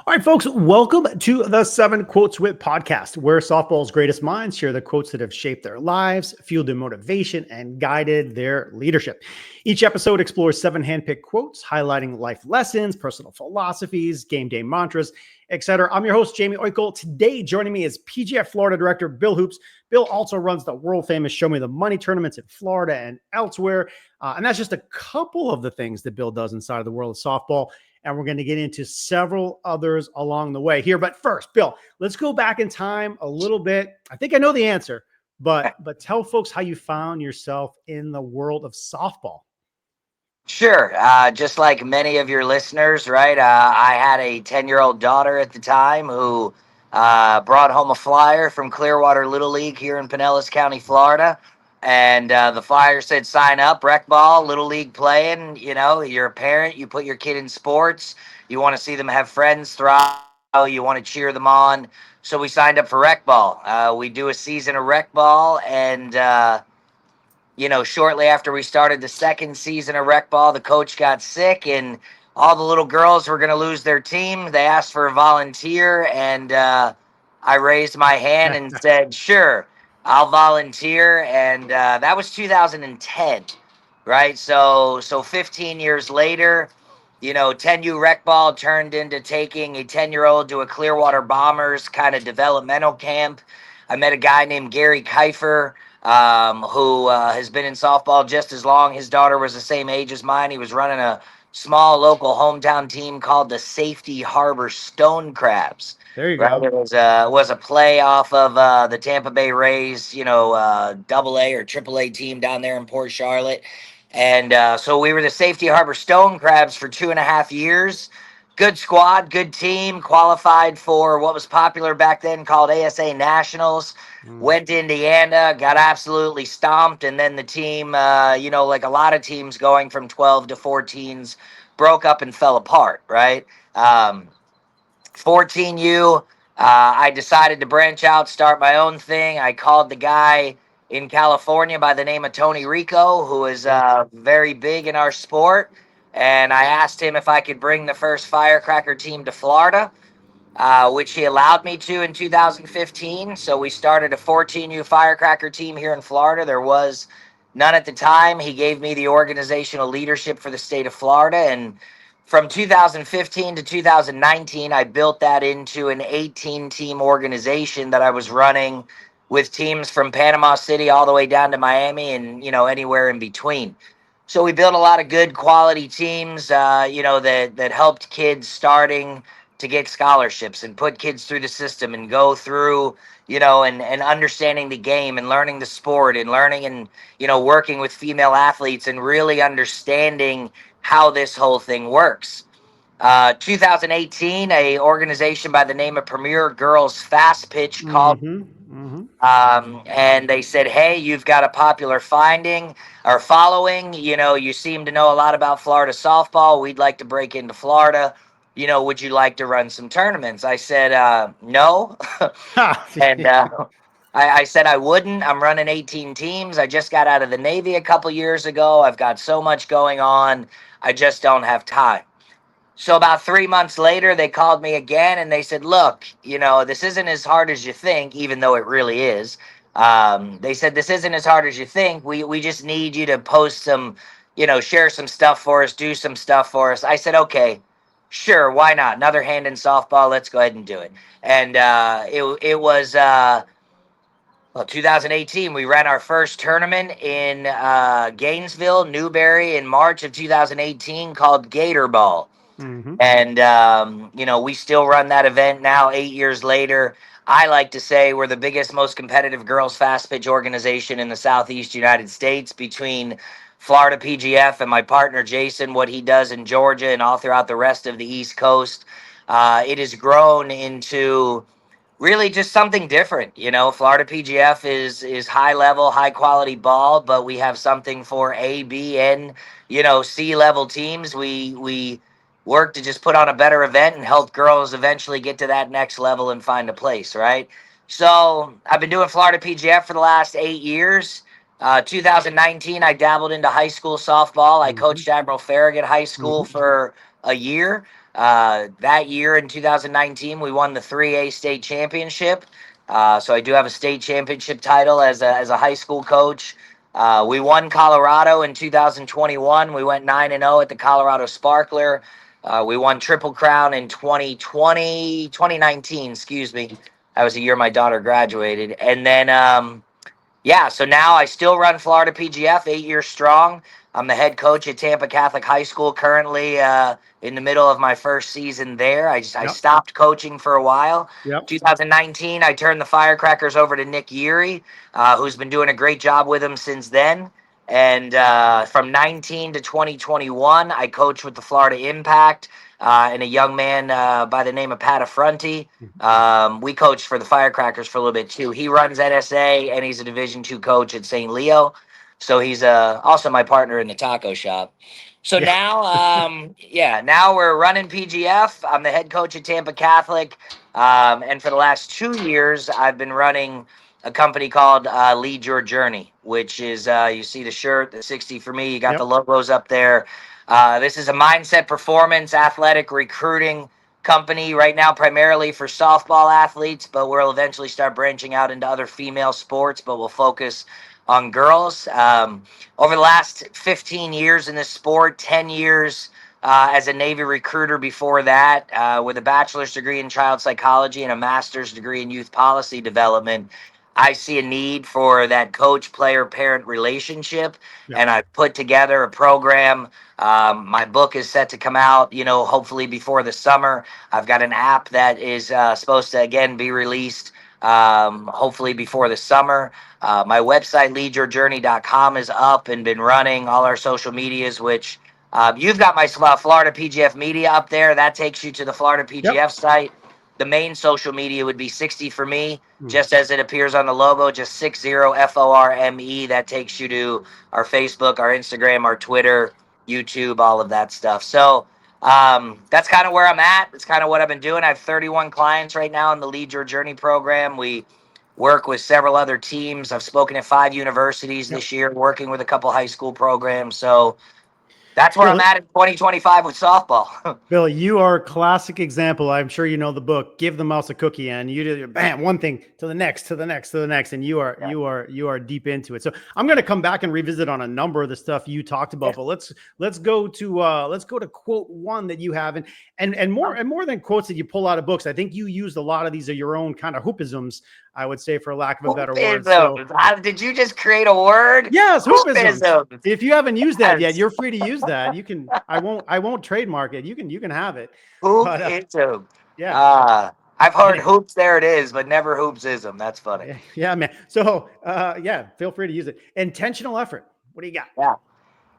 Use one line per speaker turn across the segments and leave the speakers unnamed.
All right, folks, welcome to the 7 Quotes Wit podcast, where softball's greatest minds share the quotes that have shaped their lives, fueled their motivation, and guided their leadership. Each episode explores 7 handpicked quotes, highlighting life lessons, personal philosophies, game day mantras, etc. I'm your host, Jaime Oikle. Today, joining me is PGF Florida Director Bill Hoops. Bill also runs the world-famous Show Me the Money tournaments in Florida and elsewhere. And that's just a couple of the things that Bill does inside of the world of softball. And we're going to get into several others along the way here. But first, Bill, let's go back in time a little bit. I think I know the answer, but tell folks how you found yourself in the world of softball.
Sure. Just like many of your listeners, right? I had a 10-year-old daughter at the time who brought home a flyer from Clearwater Little League here in Pinellas County, Florida. And the flyer said, sign up, rec ball, Little League playing. You know, you're a parent, you put your kid in sports, you want to see them have friends thrive, you want to cheer them on. So we signed up for rec ball. We do a season of rec ball, and shortly after we started the second season of rec ball, the coach got sick and all the little girls were going to lose their team. They asked for a volunteer, and I raised my hand and said, sure, I'll volunteer. And that was 2010, right? So 15 years later, 10U rec ball turned into taking a 10-year-old to a Clearwater Bombers kind of developmental camp. I met a guy named Gary Kiefer, who has been in softball just as long. His daughter was the same age as mine. He was running a small local hometown team called the Safety Harbor Stone Crabs.
There you
Right,
go.
it was a play off of the Tampa Bay Rays, Double A or Triple A team down there in Port Charlotte, and so we were the Safety Harbor Stone Crabs for 2.5 years. Good squad, good team, qualified for what was popular back then called ASA Nationals. Went to Indiana, got absolutely stomped, and then the team, like a lot of teams going from 12 to 14s, broke up and fell apart, right? 14U, I decided to branch out, start my own thing. I called the guy in California by the name of Tony Rico, who is very big in our sport, and I asked him if I could bring the first firecracker team to Florida, which he allowed me to in 2015. So we started a 14U firecracker team here in Florida. There was none at the time. He gave me the organizational leadership for the state of Florida, and from 2015 to 2019, I built that into an 18-team organization that I was running with teams from Panama City all the way down to Miami and, anywhere in between. So we built a lot of good quality teams, that helped kids starting to get scholarships and put kids through the system and go through, and understanding the game and learning the sport and learning and, working with female athletes and really understanding how this whole thing works. 2018, a organization by the name of Premier Girls Fast Pitch called, and they said, hey, you've got a popular finding or following. You seem to know a lot about Florida softball. We'd like to break into Florida. Would you like to run some tournaments? I said, no. And I said I wouldn't. I'm running 18 teams. I just got out of the Navy a couple years ago. I've got so much going on. I just don't have time. So about 3 months later, they called me again and they said, look, this isn't as hard as you think, even though it really is. They said, this isn't as hard as you think. We just need you to post some, share some stuff for us, do some stuff for us. I said, okay, sure, why not? Another hand in softball. Let's go ahead and do it. And it was 2018, we ran our first tournament in Gainesville, Newberry in March of 2018 called Gator Ball. And, we still run that event now 8 years later. I like to say we're the biggest, most competitive girls fast pitch organization in the Southeast United States between Florida PGF and my partner Jason, what he does in Georgia and all throughout the rest of the East Coast. It has grown into really just something different. Florida PGF is high level, high quality ball, but we have something for A, B, and, C level teams. We work to just put on a better event and help girls eventually get to that next level and find a place, right? So I've been doing Florida PGF for the last 8 years. 2019, I dabbled into high school softball. I coached Admiral Farragut High School for a year. That year in 2019, we won the 3A state championship. So I do have a state championship title as a high school coach. We won Colorado in 2021. We went 9-0 at the Colorado Sparkler. We won Triple Crown in 2019, excuse me. That was the year my daughter graduated. And then, yeah, so now I still run Florida PGF, 8 years strong. I'm the head coach at Tampa Catholic High School currently, in the middle of my first season there. I
Yep.
stopped coaching for a while.
Yep.
2019, I turned the Firecrackers over to Nick Yeary, who's been doing a great job with them since then. And from 19 to 2021, I coached with the Florida Impact and a young man by the name of Pat Affronti. We coached for the Firecrackers for a little bit too. He runs NSA and he's a Division II coach at St. Leo. So he's also my partner in the taco shop. So
Yeah.
now, now we're running PGF. I'm the head coach at Tampa Catholic. And for the last 2 years, I've been running a company called Lead Your Journey, which is, you see the shirt, the 60 for me. You got
Yep.
the logos up there. This is a mindset, performance, athletic recruiting company right now, primarily for softball athletes, but we'll eventually start branching out into other female sports, but we'll focus on girls. Over the last 15 years in this sport, 10 years as a Navy recruiter before that, with a bachelor's degree in child psychology and a master's degree in youth policy development. I see a need for that coach, player, parent relationship,
Yep.
and I put together a program. My book is set to come out, hopefully before the summer. I've got an app that is supposed to, again, be released hopefully before the summer. My website, leadyourjourney.com, is up and been running all our social medias, which you've got my Florida PGF media up there. That takes you to the Florida PGF
Yep.
site. The main social media would be 60 for me, just as it appears on the logo, just 60FORME. That takes you to our Facebook, our Instagram, our Twitter, YouTube, all of that stuff. So that's kind of where I'm at. It's kind of what I've been doing. I have 31 clients right now in the Lead Your Journey program. We work with several other teams. I've spoken at 5 universities this year, working with a couple high school programs. So that's where I'm
Bill,
at in 2025 with softball.
Bill, you are a classic example. I'm sure you know the book, Give the Mouse a Cookie, and you do bam, one thing to the next, to the next, to the next. And you are deep into it. So I'm going to come back and revisit on a number of the stuff you talked about, but let's go to quote one that you have, and more than quotes that you pull out of books. I think you used a lot of these are your own kind of hoopisms, I would say, for lack of a better word. So,
did you just create a word?
yes,
Hoopisms.
If you haven't used that yet, you're free to use that. You can. I won't trademark it. You can have it.
Hoop-ism.
Yeah.
I've heard hoops. There it is, but never hoopsism. That's funny.
Yeah, man. So, feel free to use it. Intentional effort. What do you got?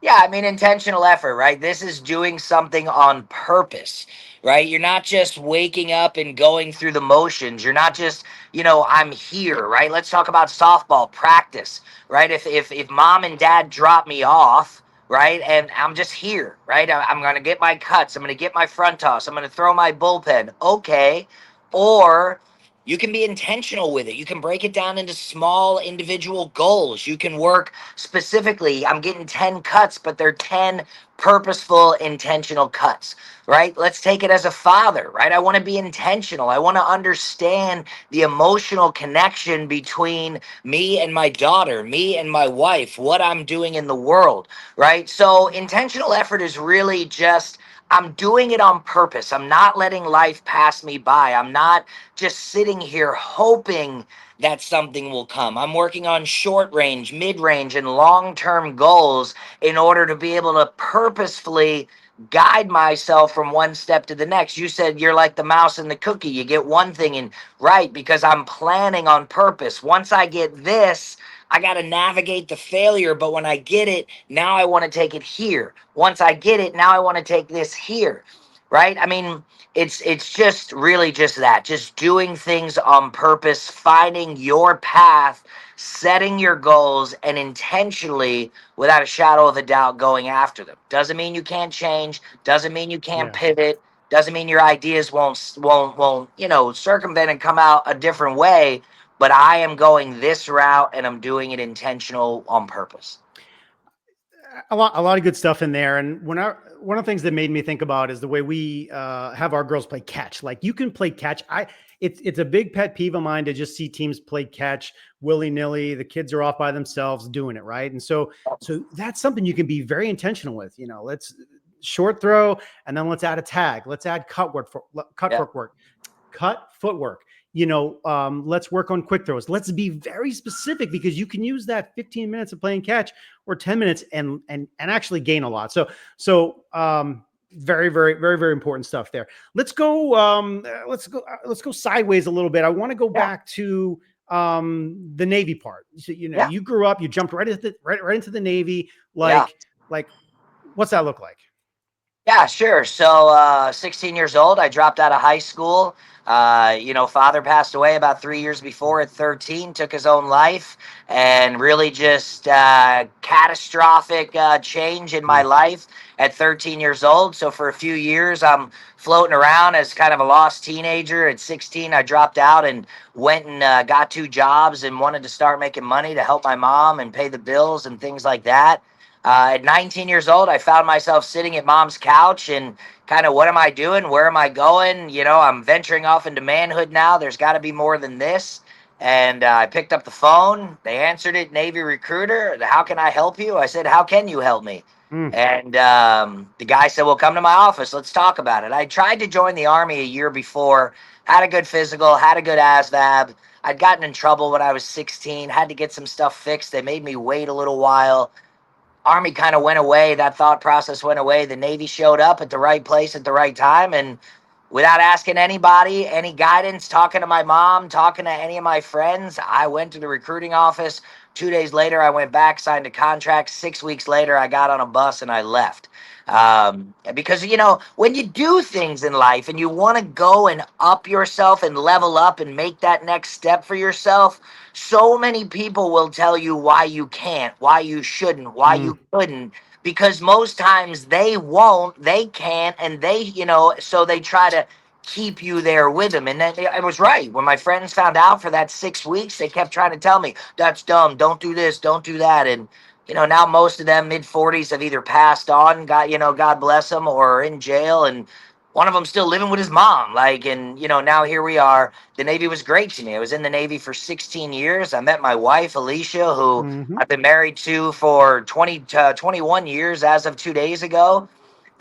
Yeah, I mean, intentional effort, right? This is doing something on purpose, right? You're not just waking up and going through the motions. You're not just, I'm here, right? Let's talk about softball practice, right? If mom and dad drop me off, right, and I'm just here, right? I'm going to get my cuts. I'm going to get my front toss. I'm going to throw my bullpen. Okay. Or you can be intentional with it. You can break it down into small individual goals. You can work specifically. I'm getting 10 cuts, but they're 10 purposeful, intentional cuts, right? Let's take it as a father, right? I want to be intentional. I want to understand the emotional connection between me and my daughter, me and my wife, what I'm doing in the world, right? So intentional effort is really just, I'm doing it on purpose. I'm not letting life pass me by. I'm not just sitting here hoping that something will come. I'm working on short range, mid range, and long term goals in order to be able to purposefully guide myself from one step to the next. You said you're like the mouse and the cookie. You get one thing in right because I'm planning on purpose. Once I get this, I got to navigate the failure, but when I get it, now I want to take it here. Once I get it, now I want to take this here, right? I mean, it's just really just that, just doing things on purpose, finding your path, setting your goals, and intentionally, without a shadow of a doubt, going after them. Doesn't mean you can't change. Doesn't mean you can't pivot. Doesn't mean your ideas won't circumvent and come out a different way. But I am going this route and I'm doing it intentional on purpose.
A lot of good stuff in there. And one of the things that made me think about is the way we have our girls play catch. Like you can play catch. It's a big pet peeve of mine to just see teams play catch willy nilly. The kids are off by themselves doing it, right? And so that's something you can be very intentional with. Let's short throw, and then let's add a tag. Let's add cut footwork. Let's work on quick throws. Let's be very specific because you can use that 15 minutes of playing catch or 10 minutes and actually gain a lot. So very, very, very, very important stuff there. Let's go sideways a little bit. I want to go back to the Navy part. So, you grew up, you jumped right into the Navy. Like what's that look like?
Yeah, sure. So, 16 years old, I dropped out of high school. Father passed away about 3 years before at 13, took his own life, and really just catastrophic change in my life at 13 years old. So for a few years, I'm floating around as kind of a lost teenager. At 16, I dropped out and went and got 2 jobs and wanted to start making money to help my mom and pay the bills and things like that. At 19 years old, I found myself sitting at mom's couch and kind of, what am I doing? Where am I going? I'm venturing off into manhood now. There's got to be more than this. And I picked up the phone. They answered it, Navy recruiter. How can I help you? I said, how can you help me? And the guy said, well, come to my office. Let's talk about it. I tried to join the Army a year before, had a good physical, had a good ASVAB. I'd gotten in trouble when I was 16, had to get some stuff fixed. They made me wait a little while. Army kind of went away. That thought process went away. The Navy showed up at the right place at the right time. And without asking anybody, any guidance, talking to my mom, talking to any of my friends, I went to the recruiting office. 2 days later, I went back, signed a contract. 6 weeks later, I got on a bus and I left. Because, when you do things in life and you want to go and up yourself and level up and make that next step for yourself, so many people will tell you why you can't, why you shouldn't, why you couldn't, because most times they won't, they can't, and so they try to keep you there with them. And then I was right. When my friends found out for that 6 weeks, they kept trying to tell me, that's dumb, don't do this, don't do that. And now most of them mid-40s have either passed on, God bless them, or are in jail, and one of them still living with his mom. Now here we are. The Navy was great to me. I was in the Navy for 16 years. I met my wife, Alicia, who I've been married to for 21 years as of 2 days ago.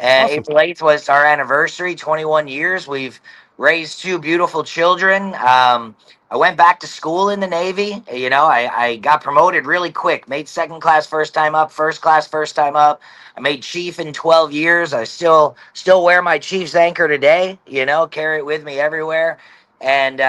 Awesome.
April 8th was our anniversary, 21 years. We've raised 2 beautiful children. I went back to school in the Navy. I got promoted really quick, made second class first time up, first class first time up. I made chief in 12 years. I still wear my chief's anchor today, carry it with me everywhere. And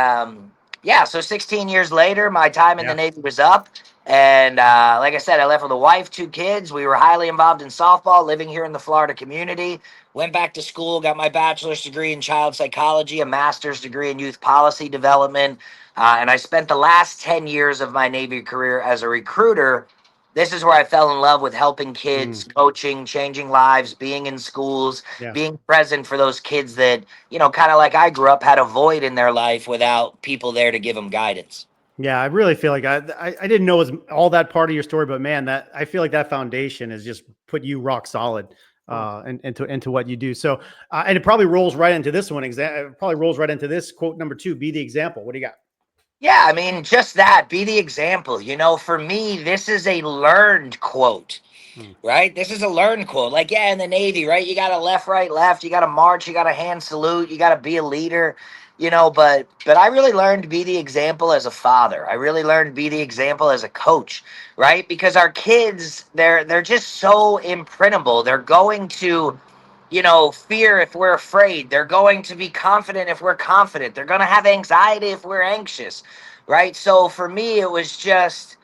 so 16 years later, my time in the Navy was up. And like I said, I left with a wife, 2 kids. We were highly involved in softball, living here in the Florida community. Went back to school, got my bachelor's degree in child psychology, a master's degree in youth policy development. And I spent the last 10 years of my Navy career as a recruiter. This is where I fell in love with helping kids, coaching, changing lives, being in schools, being present for those kids that, kind of like I grew up, had a void in their life without people there to give them guidance.
Yeah, I really feel like I didn't know it was all that part of your story, but man, I feel like that foundation has just put you rock solid into what you do. So, and it probably rolls right into this one. It probably rolls right into this quote number 2, be the example. What do you got?
Yeah, I mean, just that, be the example. For me, this is a learned quote, right? This is a learned quote. Like, in the Navy, right? You got to left, right, left. You got to march. You got to hand salute. You got to be a leader, but I really learned to be the example as a father. I really learned to be the example as a coach, right? Because our kids, they're just so imprintable. They're going to fear if we're afraid. They're going to be confident if we're confident. They're going to have anxiety if we're anxious, right? So for me, it was just,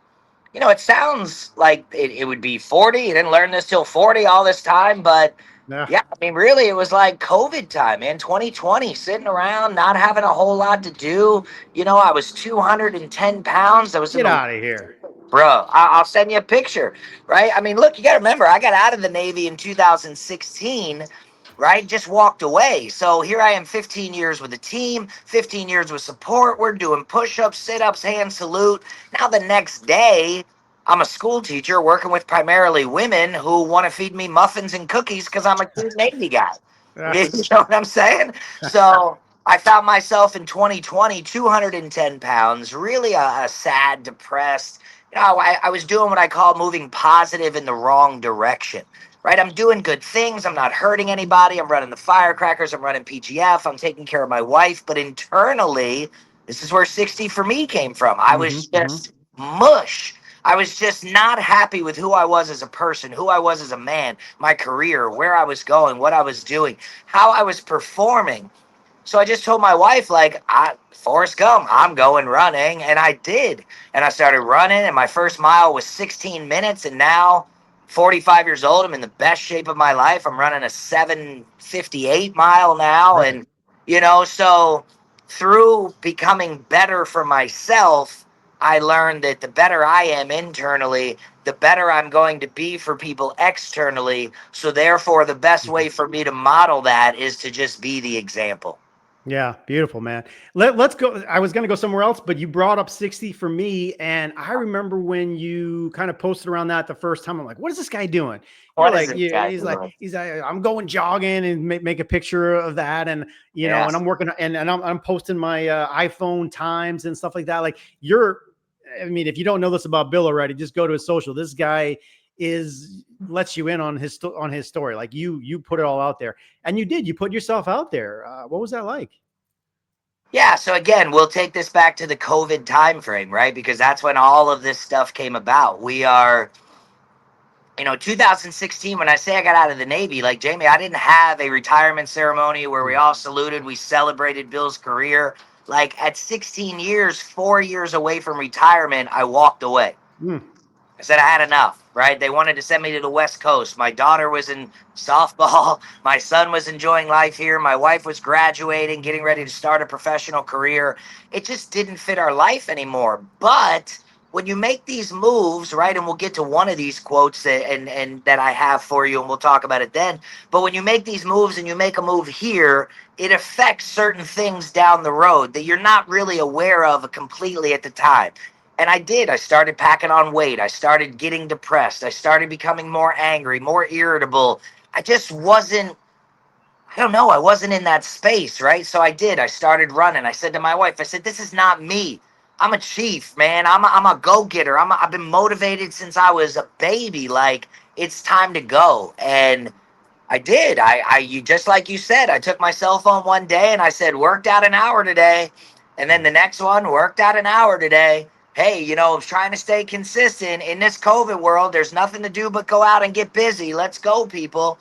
it sounds like it would be 40. You didn't learn this till 40, all this time. But yeah, I mean, really, it was like COVID time, man, 2020, sitting around, not having a whole lot to do. I was 210 pounds. I was
Get out of here.
Bro, I'll send you a picture, right? I mean, look, you got to remember, I got out of the Navy in 2016, right? Just walked away. So here I am 15 years with the team, 15 years with support. We're doing push-ups, sit-ups, hand salute. Now the next day, I'm a school teacher working with primarily women who want to feed me muffins and cookies because I'm a cute Navy guy.
Yeah.
You know what I'm saying? So I found myself in 2020, 210 pounds, really a sad, depressed. I was doing what I call moving positive in the wrong direction. Right? I'm doing good things. I'm not hurting anybody. I'm running the firecrackers. I'm running PGF. I'm taking care of my wife. But internally, this is where 60 for me came from. I
Mm-hmm,
was
mm-hmm.
just mush. I was just not happy with who I was as a person, who I was as a man, my career, where I was going, what I was doing, how I was performing. So I just told my wife, like, Forrest Gump, I'm going running. And I did. And I started running, and my first mile was 16 minutes. And now, 45 years old, I'm in the best shape of my life. I'm running a 7:58 mile now.
Perfect.
And, so through becoming better for myself, I learned that the better I am internally, the better I'm going to be for people externally. So, therefore, the best
Mhm.
way for me to model that is to just be the example.
Yeah, beautiful, man. Let's go. I was going to go somewhere else, but you brought up 60 for me. And I remember when you kind of posted around that the first time, I'm like, what is this guy doing? You're
What is
like,
this
yeah,
guy doing?
he's like, I'm going jogging and make a picture of that. And,
Yeah.
and I'm working and I'm posting my iPhone times and stuff like that. Like I mean, if you don't know this about Bill already, just go to his social. This guy lets you in on his story. Like you put it all out there. And you put yourself out there. What was that like?
Yeah, so again, we'll take this back to the COVID time frame, right? Because that's when all of this stuff came about. We are 2016, when I say I got out of the Navy, like Jamie, I didn't have a retirement ceremony where we
Mm,
all saluted, we celebrated Bill's career. Like at 16 years, 4 years away from retirement, I walked away.
mm,
I said I had enough, right? They wanted to send me to the West Coast. My daughter was in softball. My son was enjoying life here. My wife was graduating, getting ready to start a professional career. It just didn't fit our life anymore. But when you make these moves, right, and we'll get to one of these quotes and that I have for you, and we'll talk about it then. But when you make these moves and you make a move here, it affects certain things down the road that you're not really aware of completely at the time. And I did. I started packing on weight. I started getting depressed. I started becoming more angry, more irritable. I just wasn't, I don't know, I wasn't in that space, right? So I did. I started running. I said to my wife, I said, this is not me. I'm a chief, man. I'm a go getter. I've been motivated since I was a baby. Like, it's time to go. And I did. You just like you said, I took my cell phone one day and I said, worked out an hour today. And then
mm.
the next one, worked out an hour today. Hey, I was trying to stay consistent in this COVID world. There's nothing to do but go out and get busy. Let's go, people.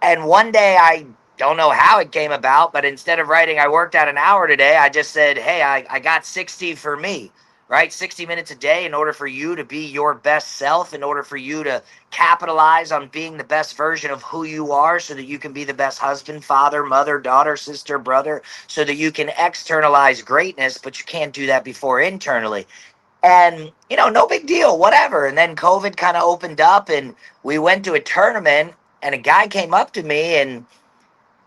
And one day, I don't know how it came about, but instead of writing, I worked out an hour today, I just said, hey, I got 60 for me, right? 60 minutes a day in order for you to be your best self, in order for you to capitalize on being the best version of who you are so that you can be the best husband, father, mother, daughter, sister, brother, so that you can externalize greatness, but you can't do that before internally. And, no big deal, whatever. And then COVID kind of opened up and we went to a tournament and a guy came up to me and,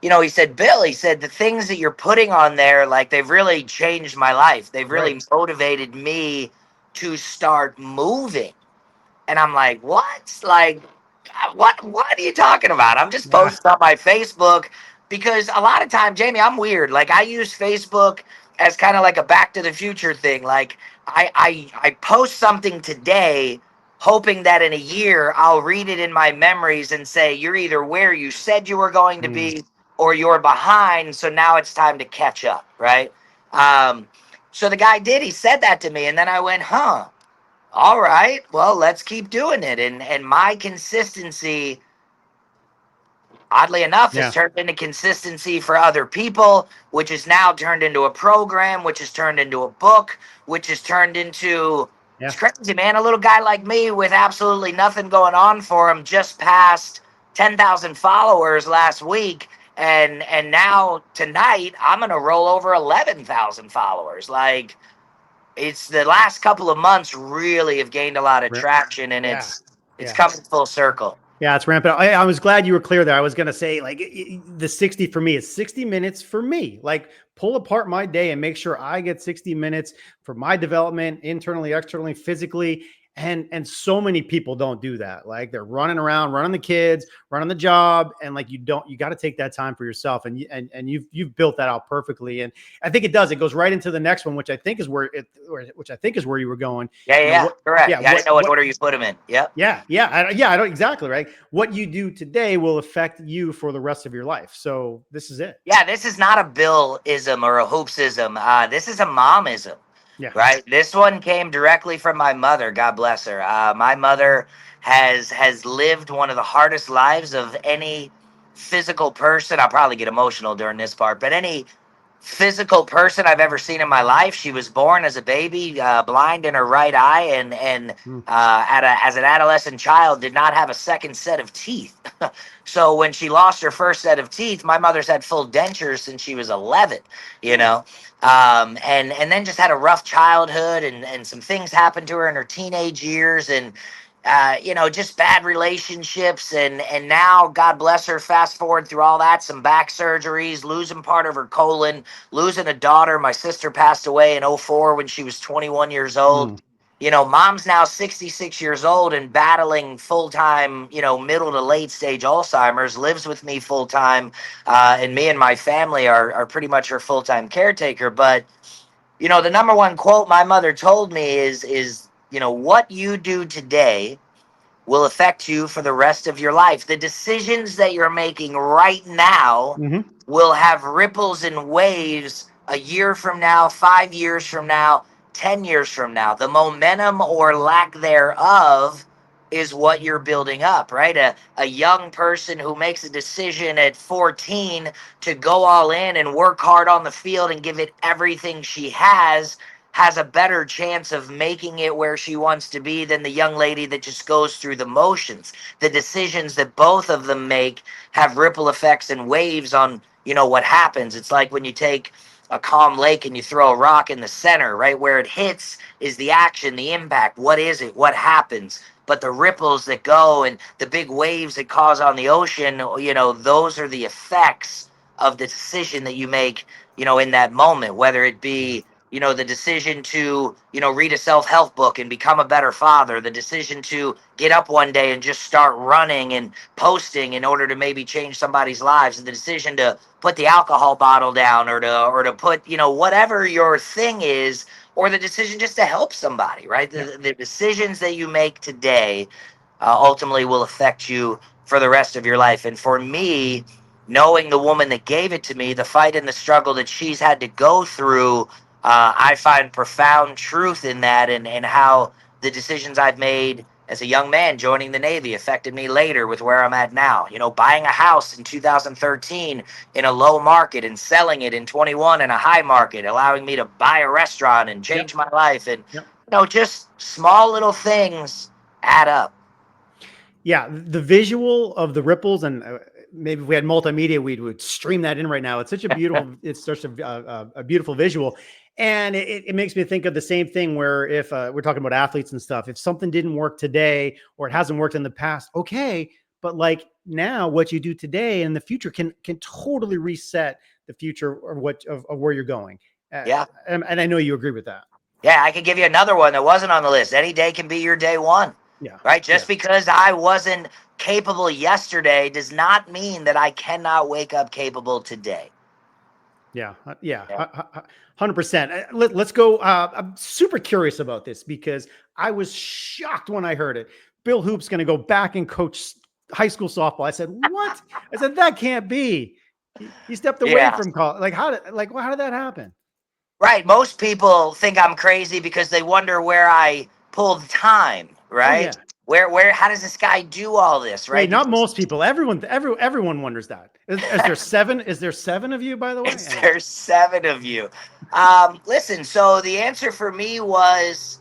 he said, Bill, he said, the things that you're putting on there, like they've really changed my life. They've
Right.
really motivated me to start moving. And I'm like, what? Like, what are you talking about? I'm just
Yeah.
posting on my Facebook because a lot of time, Jamie, I'm weird. Like I use Facebook as kind of like a back to the future thing. Like I post something today hoping that in a year I'll read it in my memories and say, you're either where you said you were going to
Mm.
be or you're behind. So now it's time to catch up. Right. Um, so the guy did, he said that to me. And then I went, huh? All right, well, let's keep doing it. And my consistency, oddly enough, has
Yeah.
turned into consistency for other people, which is now turned into a program, which is turned into a book, which is turned into, it's
Yeah.
crazy, man. A little guy like me with absolutely nothing going on for him just passed 10,000 followers last week. And now tonight I'm gonna roll over 11,000 followers. Like, it's the last couple of months really have gained a lot of
Rip.
traction, and
Yeah.
it's
Yeah.
coming full circle.
Yeah, it's rampant. I was glad you were clear there. I was going to say, like, the 60 for me is 60 minutes for me. Like, pull apart my day and make sure I get 60 minutes for my development, internally, externally, physically. And so many people don't do that. Like they're running around, running the kids, running the job, and like you got to take that time for yourself. And you've built that out perfectly. And I think it does. It goes right into the next one, which I think is where you were going.
Yeah,
You know
yeah,
what?
correct.
Yeah,
Yeah, I didn't know what order you put them in. Yep.
I don't exactly right. What you do today will affect you for the rest of your life. So this is it.
Yeah, this is not a Bill-ism or a hoopsism. This is a momism,
Yeah.
right? This one came directly from my mother. God bless her. My mother has lived one of the hardest lives of any physical person. I'll probably get emotional during this part, but any physical person I've ever seen in my life. She was born as a baby, blind in her right eye, and
Mm.
as an adolescent child, did not have a second set of teeth. So when she lost her first set of teeth, my mother's had full dentures since she was 11. You know, and then just had a rough childhood, and some things happened to her in her teenage years, and just bad relationships, and now, God bless her, fast forward through all that, some back surgeries, losing part of her colon, losing a daughter. My sister passed away in '04 when she was 21 years old.
Mm.
Mom's now 66 years old and battling full-time, middle to late stage Alzheimer's, lives with me full-time, and me and my family are pretty much her full-time caretaker. But the number one quote my mother told me is what you do today will affect you for the rest of your life. The decisions that you're making right now
Mm-hmm.
will have ripples and waves a year from now, 5 years from now, 10 years from now. The momentum or lack thereof is what you're building up, right? A young person who makes a decision at 14 to go all in and work hard on the field and give it everything she has a better chance of making it where she wants to be than the young lady that just goes through the motions. The decisions that both of them make have ripple effects and waves on, what happens. It's like when you take a calm lake and you throw a rock in the center, right? Where it hits is the action, the impact. What is it? What happens? But the ripples that go and the big waves that cause on the ocean, those are the effects of the decision that you make, in that moment, whether it
Yeah.
be the decision to, read a self-help book and become a better father, the decision to get up one day and just start running and posting in order to maybe change somebody's lives, the decision to put the alcohol bottle down, or to put, whatever your thing is, or the decision just to help somebody, right?
Yeah.
The decisions that you make today ultimately will affect you for the rest of your life. And for me, knowing the woman that gave it to me, the fight and the struggle that she's had to go through, I find profound truth in that, and how the decisions I've made as a young man joining the Navy affected me later with where I'm at now. Buying a house in 2013 in a low market and selling it in 21 in a high market, allowing me to buy a restaurant and
Yep.
change my life. And,
Yep.
just small little things add up.
Yeah, the visual of the ripples, and maybe if we had multimedia, we would stream that in right now. It's such a beautiful, it's such a beautiful visual, and it makes me think of the same thing. Where if we're talking about athletes and stuff, if something didn't work today or it hasn't worked in the past, okay, but like now, what you do today and in the future can totally reset the future of where you're going.
Yeah.
And I know you agree with that.
Yeah, I could give you another one that wasn't on the list. Any day can be your day one,
Yeah.
right?
Yeah.
Just because I wasn't capable yesterday does not mean that I cannot wake up capable today.
Yeah, yeah,
Yeah.
100%. Let's go. I'm super curious about this because I was shocked when I heard it. Bill Hoop's going to go back and coach high school softball. I said, "What?" I said, "That can't be." He stepped away
Yeah.
from college. Like how did that happen?
Right. Most people think I'm crazy because they wonder where I pulled time,
Oh
right?
yeah.
How does this guy do all this,
Wait,
right?
not
Because
most people. Everyone wonders that. Is there seven? Is there seven of you, by the way? Anyway.
there's seven of you. Listen, so the answer for me was,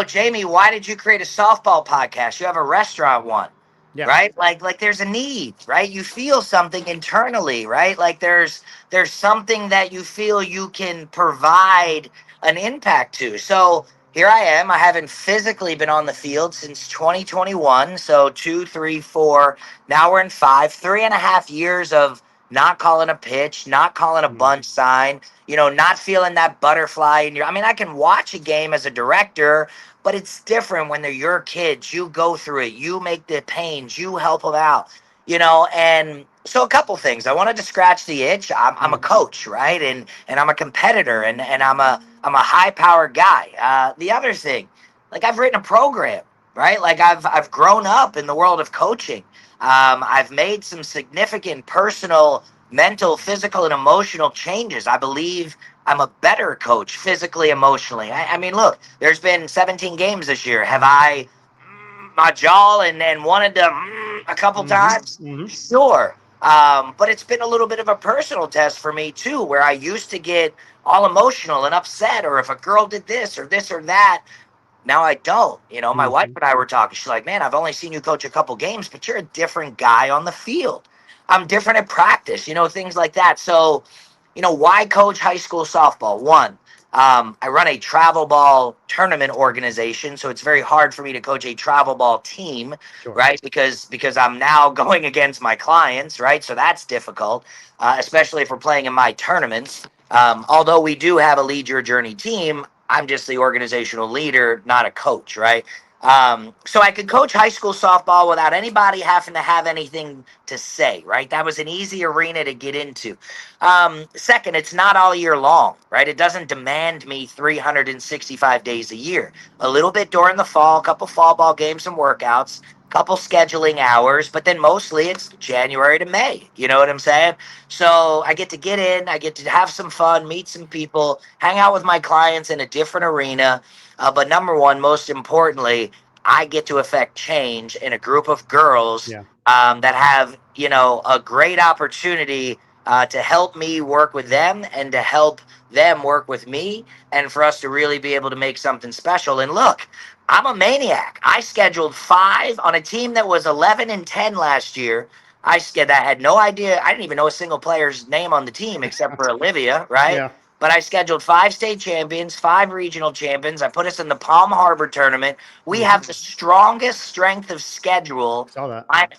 Jamie, why did you create a softball podcast? You have a restaurant one,
Yeah.
right? Like there's a need, right? You feel something internally, right? Like there's something that you feel you can provide an impact to. So here I am. I haven't physically been on the field since 2021. So 2, 3, 4. Now we're in 5, 3.5 years of not calling a pitch, not calling a bunt sign, not feeling that butterfly in your. I mean, I can watch a game as a director, but it's different when they're your kids. You go through it, you make the pains, you help them out, and so a couple things. I wanted to scratch the itch. I'm a coach, right? And I'm a competitor, and I'm a high powered guy. The other thing, like I've written a program, right? Like I've grown up in the world of coaching. I've made some significant personal, mental, physical, and emotional changes. I believe I'm a better coach physically, emotionally. I mean, look, there's been 17 games this year. Have I my jaw and wanted to a couple times? Sure. But it's been a little bit of a personal test for me too, where I used to get all emotional and upset, or if a girl did this or that. Now I don't. My wife and I were talking. She's like, man, I've only seen you coach a couple games, but you're a different guy on the field. I'm different at practice, things like that. So, why coach high school softball? One, I run a travel ball tournament organization, so it's very hard for me to coach a travel ball team, right? Because I'm now going against my clients, right? So that's difficult, especially if we're playing in my tournaments. Although we do have a lead your journey team, I'm just the organizational leader, not a coach, right? So I could coach high school softball without anybody having to have anything to say, right? That was an easy arena to get into. Second, it's not all year long, right? It doesn't demand me 365 days a year. A little bit during the fall, a couple fall ball games, some workouts, couple scheduling hours, but then mostly it's January to May. You know what I'm saying? So I get in, I get to have some fun, meet some people, hang out with my clients in a different arena. But number one, most importantly, I get to affect change in a group of girls that have, a great opportunity to help me work with them and to help them work with me, and for us to really be able to make something special. And look, I'm a maniac. I scheduled 5 on a team that was 11-10 last year. That had no idea. I didn't even know a single player's name on the team except for Olivia, right? But I scheduled 5 state champions, 5 regional champions. I put us in the Palm Harbor tournament. We have the strongest strength of schedule,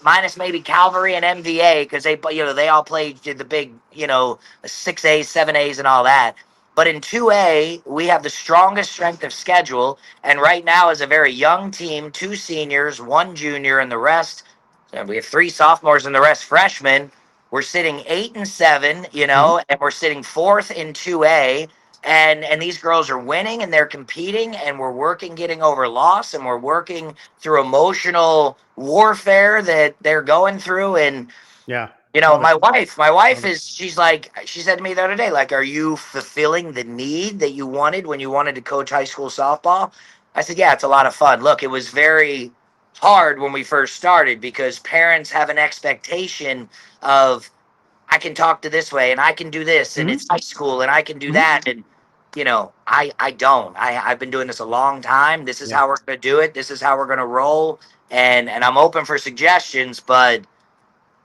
minus maybe Calvary and MVA, because they all played the big 6As, 7As, and all that. But in 2A, we have the strongest strength of schedule, and right now is a very young team: 2 seniors, 1 junior, and the rest. And we have 3 sophomores and the rest freshmen. We're sitting 8-7, and we're sitting 4th in 2A. And these girls are winning and they're competing, and we're working getting over loss, and we're working through emotional warfare that they're going through. And my wife she said to me the other day, like, are you fulfilling the need that you wanted when you wanted to coach high school softball? I said, yeah, it's a lot of fun. Look, it was very hard when we first started because parents have an expectation of, I can talk to this way and I can do this and it's high school and I can do that. And, I don't. I've been doing this a long time. This is how we're going to do it. This is how we're going to roll. And I'm open for suggestions,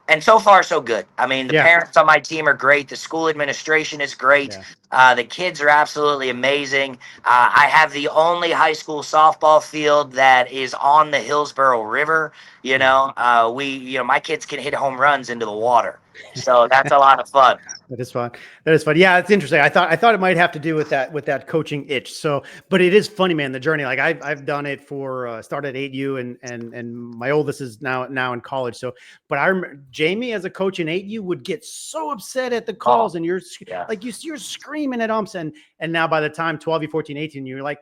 and so far, so good. I mean, the parents on my team are great. The school administration is great. The kids are absolutely amazing. I have the only high school softball field that is on the Hillsborough River. My kids can hit home runs into the water. So that's a lot of fun.
That is fun. That is fun. Yeah, it's interesting. I thought it might have to do with that coaching itch. So, but it is funny, man. The journey. Like I've done it for started at 8U and my oldest is now in college. So, but I remember Jamie as a coach in 8U would get so upset at the calls, and you're screaming at umps, and now by the time 12, 14, 18, you're like,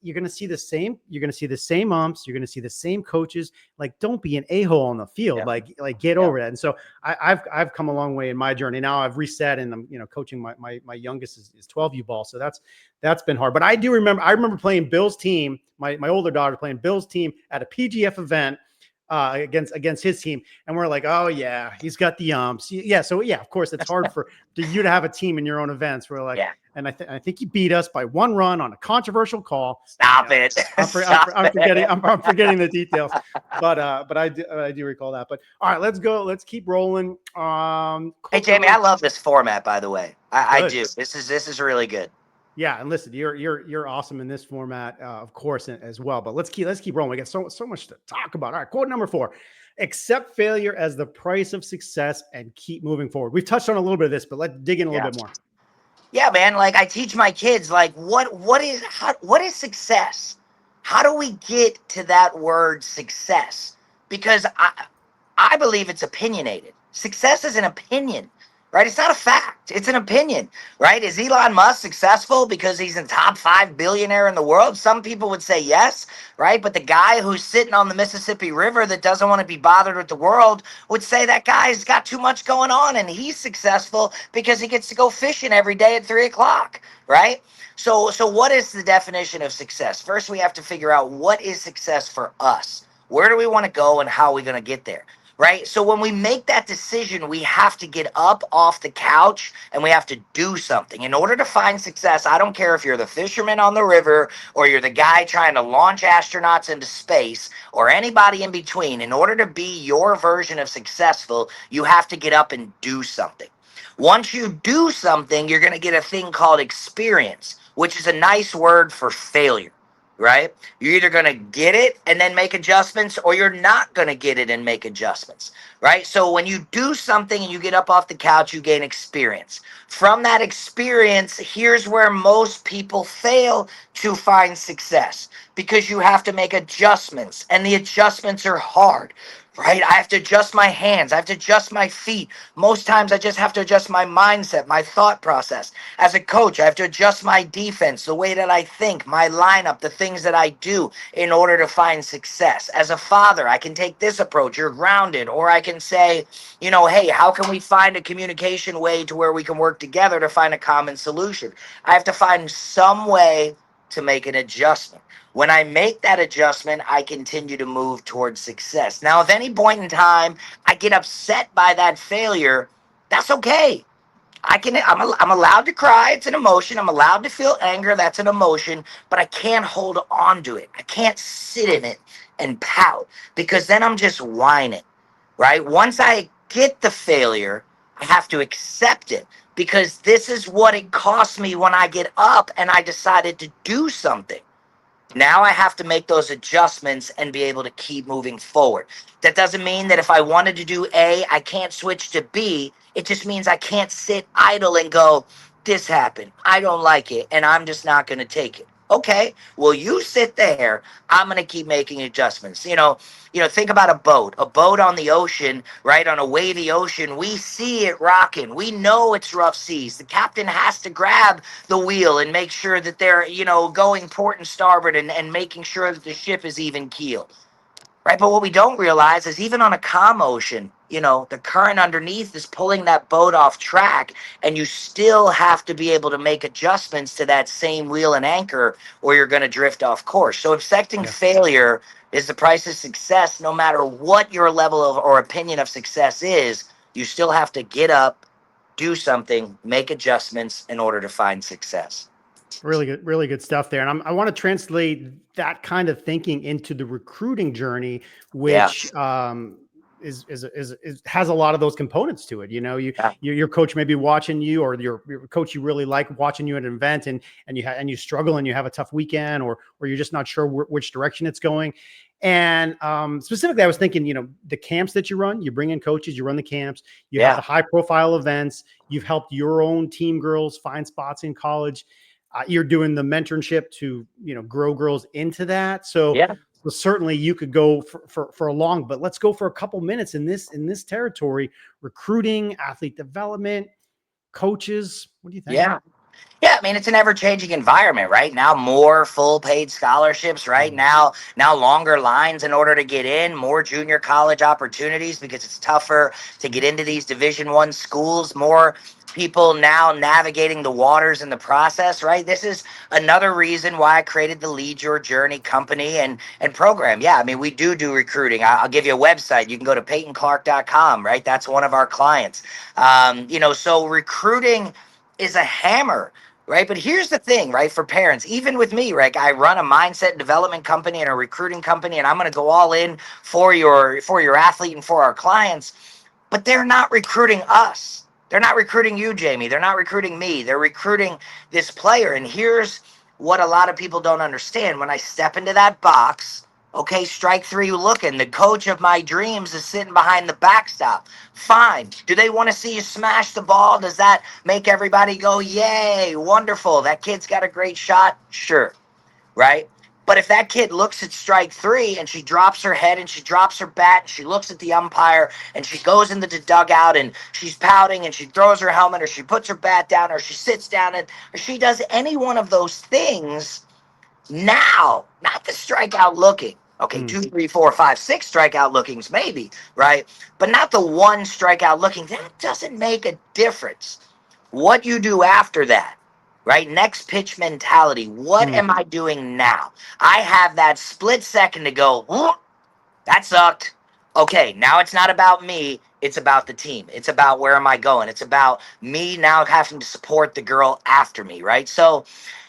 you're going to see the same umps. You're going to see the same coaches. Like, don't be an a-hole on the field. Like get over that. And so I've come a long way in my journey. Now I've reset, and I'm, coaching my youngest is 12U ball. So that's been hard. But I remember playing Bill's team, my older daughter playing Bill's team at a PGF event against his team, and we're like, oh yeah, he's got the umps. So of course it's hard for you to have a team in your own events. We're like, and I think he beat us by 1 run on a controversial call.
Stop it.
I'm forgetting the details, but I do recall that. But all right, let's go. Let's keep rolling.
Hey Jamie, I love this format, by the way. I do. This is really good.
Yeah, and listen, you're awesome in this format, of course, as well. But let's keep rolling. We got so much to talk about. All right, quote number 4: accept failure as the price of success and keep moving forward. We've touched on a little bit of this, but let's dig in a little
Yeah.
bit more.
Yeah, man. Like I teach my kids, like what is success? How do we get to that word success? Because I believe it's opinionated. Success is an opinion, right? It's not a fact. It's an opinion, right? Is Elon Musk successful because he's a top 5 billionaire in the world? Some people would say yes, right? But the guy who's sitting on the Mississippi River that doesn't want to be bothered with the world would say that guy's got too much going on and he's successful because he gets to go fishing every day at 3 o'clock, right? So what is the definition of success? First, we have to figure out what is success for us. Where do we want to go and how are we going to get there? Right? So when we make that decision, we have to get up off the couch and we have to do something. In order to find success, I don't care if you're the fisherman on the river or you're the guy trying to launch astronauts into space or anybody in between. In order to be your version of successful, you have to get up and do something. Once you do something, you're going to get a thing called experience, which is a nice word for failure, right? You're either going to get it and then make adjustments, or you're not going to get it and make adjustments, right? So when you do something and you get up off the couch, you gain experience. From that experience, here's where most people fail to find success, because you have to make adjustments, and the adjustments are hard. Right? I have to adjust my hands. I have to adjust my feet. Most times I just have to adjust my mindset, my thought process. As a coach, I have to adjust my defense, the way that I think, my lineup, the things that I do in order to find success. As a father, I can take this approach, you're grounded, or I can say, hey, how can we find a communication way to where we can work together to find a common solution? I have to find some way to make an adjustment. When I make that adjustment, I continue to move towards success. Now, if any point in time I get upset by that failure, that's okay. I'm allowed to cry. It's an emotion. I'm allowed to feel anger. That's an emotion, but I can't hold on to it. I can't sit in it and pout, because then I'm just whining, right? Once I get the failure, I have to accept it, because this is what it cost me when I get up and I decided to do something. Now I have to make those adjustments and be able to keep moving forward. That doesn't mean that if I wanted to do A, I can't switch to B. It just means I can't sit idle and go, this happened, I don't like it, and I'm just not going to take it. Okay, well, you sit there. I'm going to keep making adjustments. Think about a boat on the ocean, right? On a wavy ocean, we see it rocking. We know it's rough seas. The captain has to grab the wheel and make sure that they're, going port and starboard, and making sure that the ship is even keel. Right. But what we don't realize is even on a calm ocean, the current underneath is pulling that boat off track, and you still have to be able to make adjustments to that same wheel and anchor, or you're going to drift off course. So accepting
Yeah.
failure is the price of success. No matter what your level of or opinion of success is, you still have to get up, do something, make adjustments in order to find success.
Really good stuff there. And I want to translate that kind of thinking into the recruiting journey,
Yeah.
which has a lot of those components to it.
Yeah.
Your coach may be watching you, or your coach you really like watching you at an event, and you struggle and you have a tough weekend, or you're just not sure which direction it's going. And specifically, I was thinking, the camps that you run, you bring in coaches, you run the camps, you have
Yeah.
the high profile events, you've helped your own team girls find spots in college. You're doing the mentorship to grow girls into that. So
Yeah.
certainly you could go for a long, but let's go for a couple minutes in this territory: recruiting, athlete development, coaches. What do you think?
Yeah. Yeah, I mean, it's an ever-changing environment, right? Now more full paid scholarships, right?
Mhm.
Now longer lines in order to get in, more junior college opportunities because it's tougher to get into these Division I schools, more people now navigating the waters in the process, right? This is another reason why I created the Lead Your Journey company and program. Yeah, I mean, we do recruiting. I'll give you a website. You can go to PeytonClark.com, right? That's one of our clients. So recruiting is a hammer, right? But here's the thing, right? For parents, even with me, right? I run a mindset development company and a recruiting company, and I'm going to go all in for your athlete and for our clients. But they're not recruiting us. They're not recruiting you, Jamie. They're not recruiting me. They're recruiting this player. And here's what a lot of people don't understand. When I step into that box, okay, strike three looking. The coach of my dreams is sitting behind the backstop. Fine. Do they want to see you smash the ball? Does that make everybody go, yay, wonderful? That kid's got a great shot? Sure. Right? But if that kid looks at strike three and she drops her head and she drops her bat and she looks at the umpire and she goes into the dugout and she's pouting and she throws her helmet or she puts her bat down or she sits down and or she does any one of those things now, not the strikeout looking. Okay, 2, 3, 4, 5, 6 strikeout lookings, maybe, right? But not the one strikeout looking. That doesn't make a difference. What you do after that, right? Next pitch mentality. What am I doing now? I have that split second to go, "Whoop, that sucked. Okay, now it's not about me. It's about the team. It's about where am I going? It's about me now having to support the girl after me, right? So,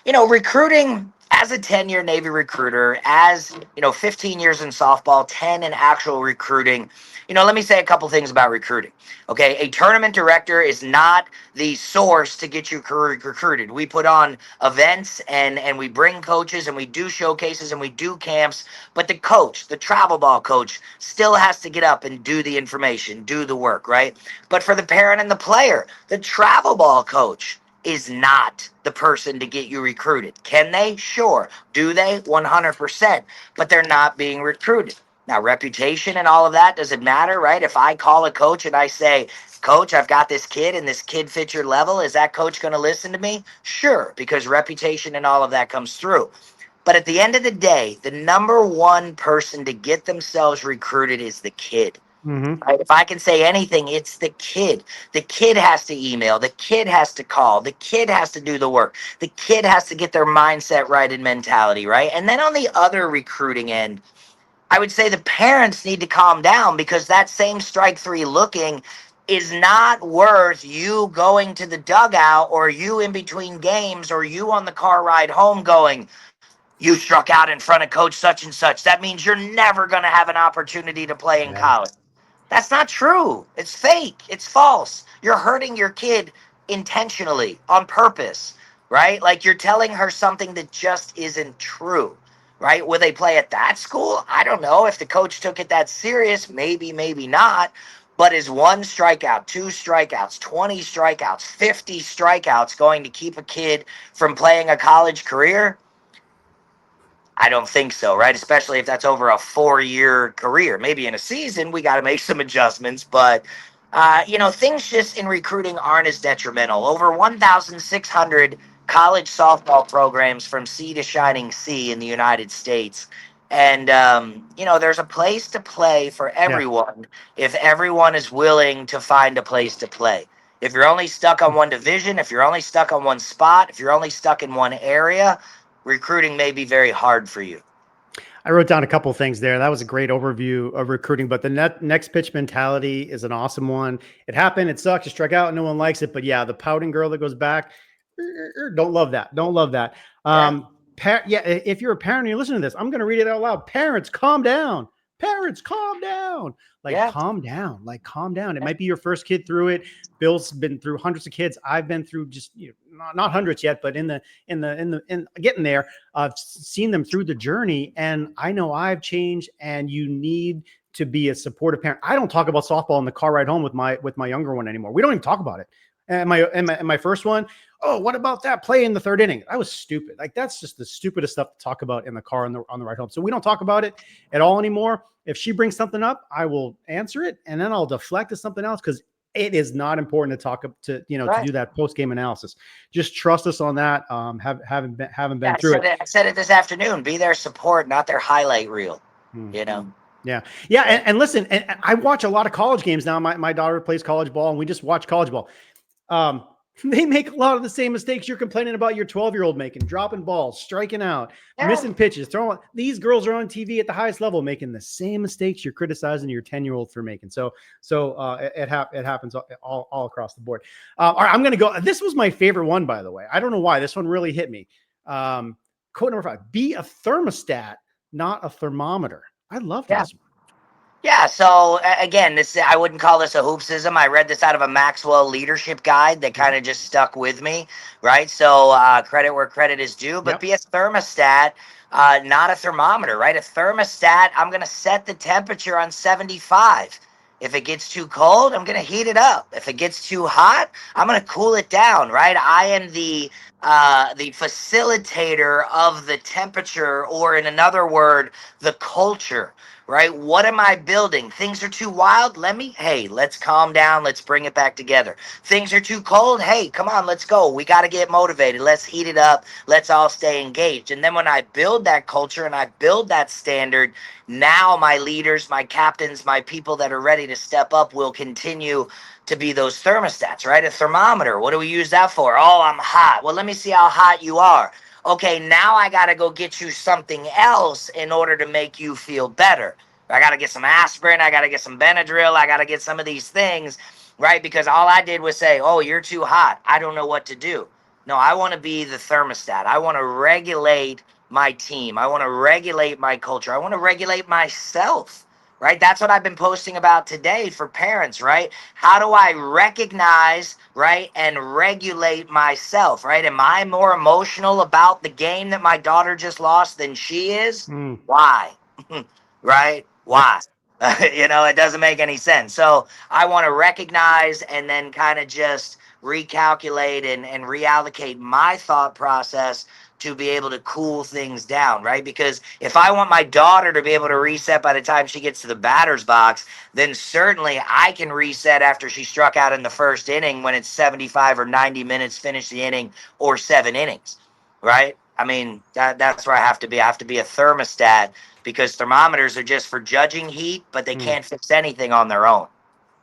recruiting as a 10-year Navy recruiter, as, 15 years in softball, 10 in actual recruiting. Let me say a couple things about recruiting. Okay, a tournament director is not the source to get you recruited. We put on events and we bring coaches and we do showcases and we do camps, but the coach, the travel ball coach, still has to get up and do the information, do the work, right? But for the parent and the player, the travel ball coach is not the person to get you recruited. Can they? Sure. Do they? 100%. But they're not being recruited. Now, reputation and all of that, does it matter, right? If I call a coach and I say, Coach, I've got this kid and this kid fits your level, is that coach going to listen to me? Sure, because reputation and all of that comes through. But at the end of the day, the number one person to get themselves recruited is the kid. Right? If I can say anything, it's the kid. The kid has to email. The kid has to call. The kid has to do the work. The kid has to get their mindset right and mentality right. And then on the other recruiting end, I would say the parents need to calm down because that same strike three looking is not worth you going to the dugout or you in between games or you on the car ride home going, you struck out in front of coach such and such. That means you're never going to have an opportunity to play in college. That's not true. It's fake. It's false. You're hurting your kid intentionally, on purpose, right? Like you're telling her something that just isn't true, right? Will they play at that school? I don't know. If the coach took it that serious, maybe, maybe not. But is one strikeout, two strikeouts, 20 strikeouts, 50 strikeouts going to keep a kid from playing a college career? I don't think so, right? Especially if that's over a 4-year career. Maybe in a season, we got to make some adjustments. But, things just in recruiting aren't as detrimental. Over 1,600 college softball programs from sea to shining sea in the United States. And, there's a place to play for everyone if everyone is willing to find a place to play. If you're only stuck on one division, if you're only stuck on one spot, if you're only stuck in one area, recruiting may be very hard for you.
I wrote down a couple of things there. That was a great overview of recruiting, but the next pitch mentality is an awesome one. It happened. It sucks. You struck out. No one likes it. But yeah, the pouting girl that goes back, don't love that. Don't love that. If you're a parent and you're listening to this, I'm going to read it out loud. Parents, calm down. Parents, calm down. Calm down. Calm down. It might be your first kid through it. Bill's been through hundreds of kids. I've been through just not hundreds yet, but in getting there, I've seen them through the journey, and I know I've changed. And you need to be a supportive parent. I don't talk about softball in the car ride home with my younger one anymore. We don't even talk about it. And my first one, oh, what about that play in the third inning? That was stupid. That's just the stupidest stuff to talk about in the car on the ride home. So we don't talk about it at all anymore. If she brings something up, I will answer it, and then I'll deflect to something else because it is not important to talk to do that post game analysis. Just trust us on that. Haven't been through it.
I said it this afternoon. Be their support, not their highlight reel.
Yeah. And listen, and I watch a lot of college games now. My daughter plays college ball, and we just watch college ball. They make a lot of the same mistakes you're complaining about your 12-year-old making, dropping balls, striking out, missing pitches, throwing. These girls are on TV at the highest level making the same mistakes you're criticizing your 10-year-old for making. So it happens all across the board. All right, I'm going to go. This was my favorite one, by the way. I don't know why. This one really hit me. Quote number 5, be a thermostat, not a thermometer. I love this one.
Yeah, so again, this I wouldn't call this a hoopsism. I read this out of a Maxwell leadership guide that kind
Mhm.
of just stuck with me, right? So credit where credit is due, but
Yep.
be a thermostat, not a thermometer, right? A thermostat, I'm going to set the temperature on 75. If it gets too cold, I'm going to heat it up. If it gets too hot, I'm going to cool it down, right? I am the facilitator of the temperature, or in another word, the culture, right? What am I building? Things are too wild. Hey, let's calm down. Let's bring it back together. Things are too cold. Hey, come on, let's go. We got to get motivated. Let's heat it up. Let's all stay engaged. And then when I build that culture and I build that standard, now my leaders, my captains, my people that are ready to step up will continue to be those thermostats, right? A thermometer. What do we use that for? Oh, I'm hot. Well, let me see how hot you are. Okay, now I got to go get you something else in order to make you feel better. I got to get some aspirin. I got to get some Benadryl. I got to get some of these things, right? Because all I did was say, oh, you're too hot. I don't know what to do. No, I want to be the thermostat. I want to regulate my team. I want to regulate my culture. I want to regulate myself, right? That's what I've been posting about today for parents, right? How do I recognize, right, and regulate myself, right? Am I more emotional about the game that my daughter just lost than she is?
Mm.
Why? Right?
Yeah.
Why? It doesn't make any sense. So I want to recognize and then kind of just recalculate and reallocate my thought process to be able to cool things down, right? Because if I want my daughter to be able to reset by the time she gets to the batter's box, then certainly I can reset after she struck out in the first inning when it's 75 or 90 minutes, finish the inning, or 7 innings, right? I mean, that's where I have to be. I have to be a thermostat because thermometers are just for judging heat, but they
Mm.
can't fix anything on their own.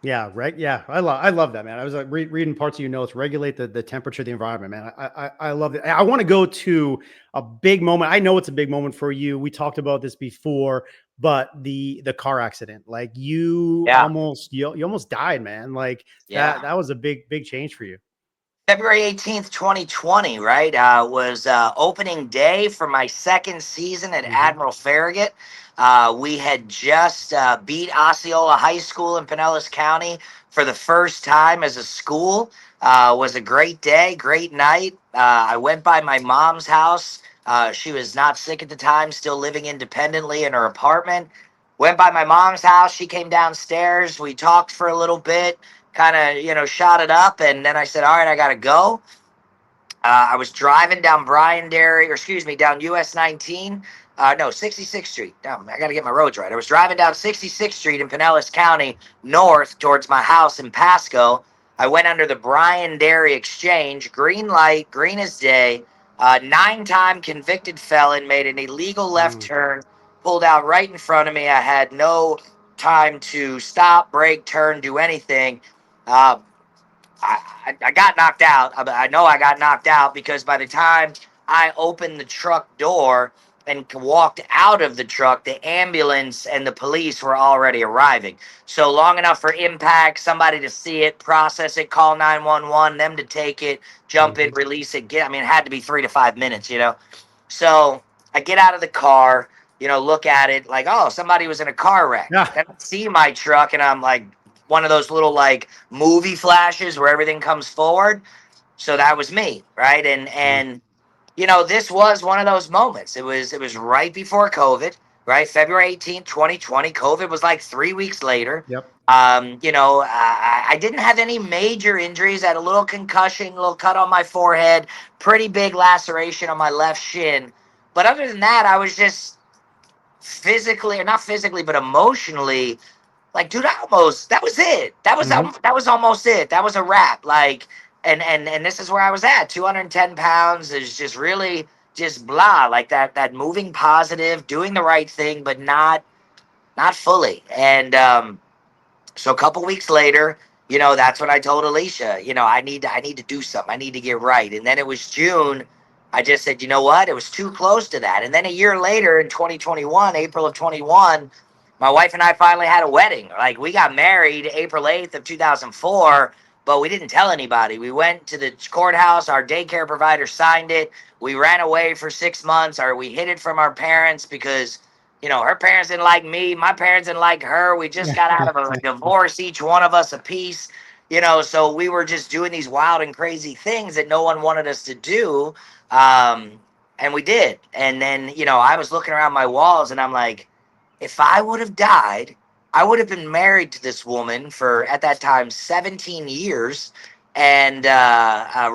Yeah, right. Yeah, I love that, man. I was reading parts of your notes. Regulate the temperature of the environment, man. I love it. I want to go to a big moment. I know it's a big moment for you. We talked about this before, but the car accident, like
Yeah,
you almost died, man. Like
yeah.
that was a big change for you.
February 18th, 2020, right? Was opening day for my second season at
Hmm.
Admiral Farragut. We had just beat Osceola High School in Pinellas County for the first time as a school. Was a great day, great night. I went by my mom's house. She was not sick at the time, still living independently in her apartment. Went by my mom's house. She came downstairs. We talked for a little bit, kind of, shot it up. And then I said, all right, I got to go. I was driving down down US 19. No, 66th Street. No, I got to get my roads right. I was driving down 66th Street in Pinellas County, north towards my house in Pasco. I went under the Bryan Dairy Exchange, green light, green as day. 9-time convicted felon made an illegal left
Mm.
turn, pulled out right in front of me. I had no time to stop, brake, turn, do anything. Uh, I got knocked out. I know I got knocked out because by the time I opened the truck door and walked out of the truck, the ambulance and the police were already arriving. So long enough for impact, somebody to see it, process it, call 911, them to take it, jump
Hmm.
it, release it. I mean, it had to be 3 to 5 minutes. So I get out of the car, look at it like, oh, somebody was in a car wreck.
Yeah.
Then I see my truck and I'm like, one of those little like movie flashes where everything comes forward. So that was me, right? And
Mm.
and this was one of those moments. It was right before COVID, right? February 18th, 2020. COVID was like 3 weeks later.
Yep.
I didn't have any major injuries. I had a little concussion, a little cut on my forehead, pretty big laceration on my left shin. But other than that, I was just physically, or not physically, but emotionally, like, dude, that was it.
Hmm.
That was almost it. That was a wrap. Like, and this is where I was at. 210 pounds is just really just blah, like that moving positive, doing the right thing, but not fully. And so a couple weeks later, that's when I told Alicia, I need to do something. I need to get right. And then it was June. I just said, you know what? It was too close to that. And then a year later in 2021, April of 21, my wife and I finally had a wedding. Like, we got married April 8th of 2004, but we didn't tell anybody. We went to the courthouse. Our daycare provider signed it. We ran away for 6 months, or we hid it from our parents because her parents didn't like me. My parents didn't like her. We just got out of a divorce, each one of us a piece, so we were just doing these wild and crazy things that no one wanted us to do. Um, and we did. And then, I was looking around my walls and I'm like, if I would have died, I would have been married to this woman for, at that time, 17 years and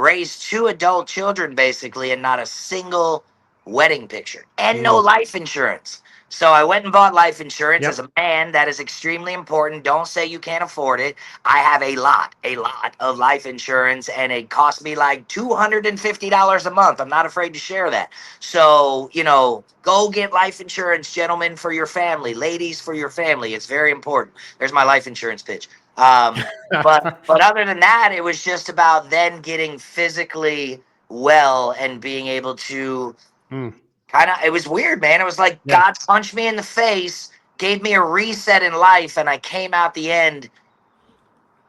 raised 2 adult children, basically, and not a single wedding picture and no life insurance. So I went and bought life insurance. As
Yep.
a man, that is extremely important. Don't say you can't afford it. I have a lot of life insurance, and it cost me like $250 a month. I'm not afraid to share that. So, go get life insurance, gentlemen, for your family, ladies, for your family. It's very important. There's my life insurance pitch. But other than that, it was just about then getting physically well and being able to
Mm,
it was weird, man. It was like
yeah.
God punched me in the face, gave me a reset in life, and I came out the end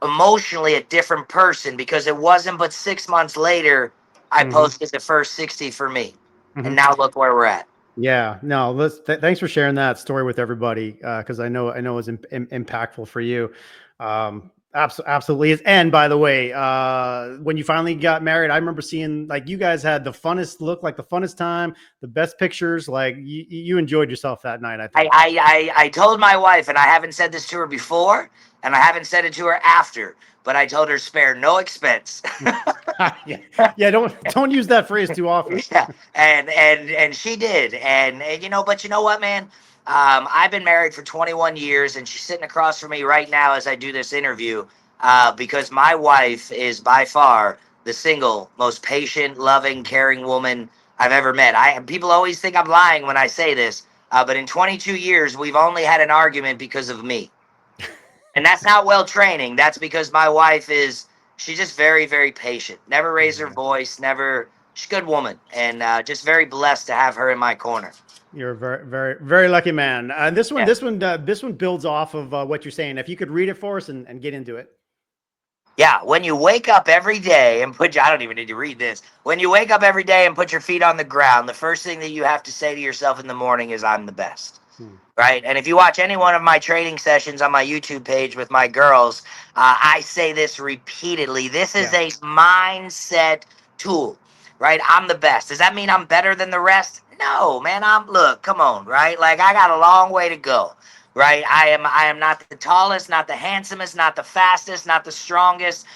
emotionally a different person because it wasn't but 6 months later I
Hmm.
posted the first 60 for me. And
Hmm.
now look where we're at.
Yeah, no, thanks for sharing that story with everybody. Cause I know it's impactful for you. Absolutely is. And by the way, when you finally got married, I remember seeing like you guys had the funnest look, like the funnest time, the best pictures, like you enjoyed yourself that night, I think.
I told my wife, and I haven't said this to her before, and I haven't said it to her after, but I told her spare no expense.
Yeah. Yeah. Don't use that phrase too often.
Yeah, and she did, and but you know what, man? I've been married for 21 years, and she's sitting across from me right now as I do this interview, because my wife is by far the single most patient, loving, caring woman I've ever met. People always think I'm lying when I say this, but in 22 years, we've only had an argument because of me. And that's not well training. That's because my wife she's just very, very patient. Never raised her
Yeah.
voice, never, she's a good woman. And just very blessed to have her in my corner.
You're a very, very, very lucky man. This one,
Yeah.
this one builds off of what you're saying. If you could read it for us and get into it.
Yeah. When you wake up every day and I don't even need to read this. When you wake up every day and put your feet on the ground, the first thing that you have to say to yourself in the morning is, I'm the best.
Hmm.
Right. And if you watch any one of my training sessions on my YouTube page with my girls, I say this repeatedly. This is
Yeah.
a mindset tool, right? I'm the best. Does that mean I'm better than the rest? No, man. Look, come on, right? Like I got a long way to go, right? I am not the tallest, not the handsomest, not the fastest, not the strongest,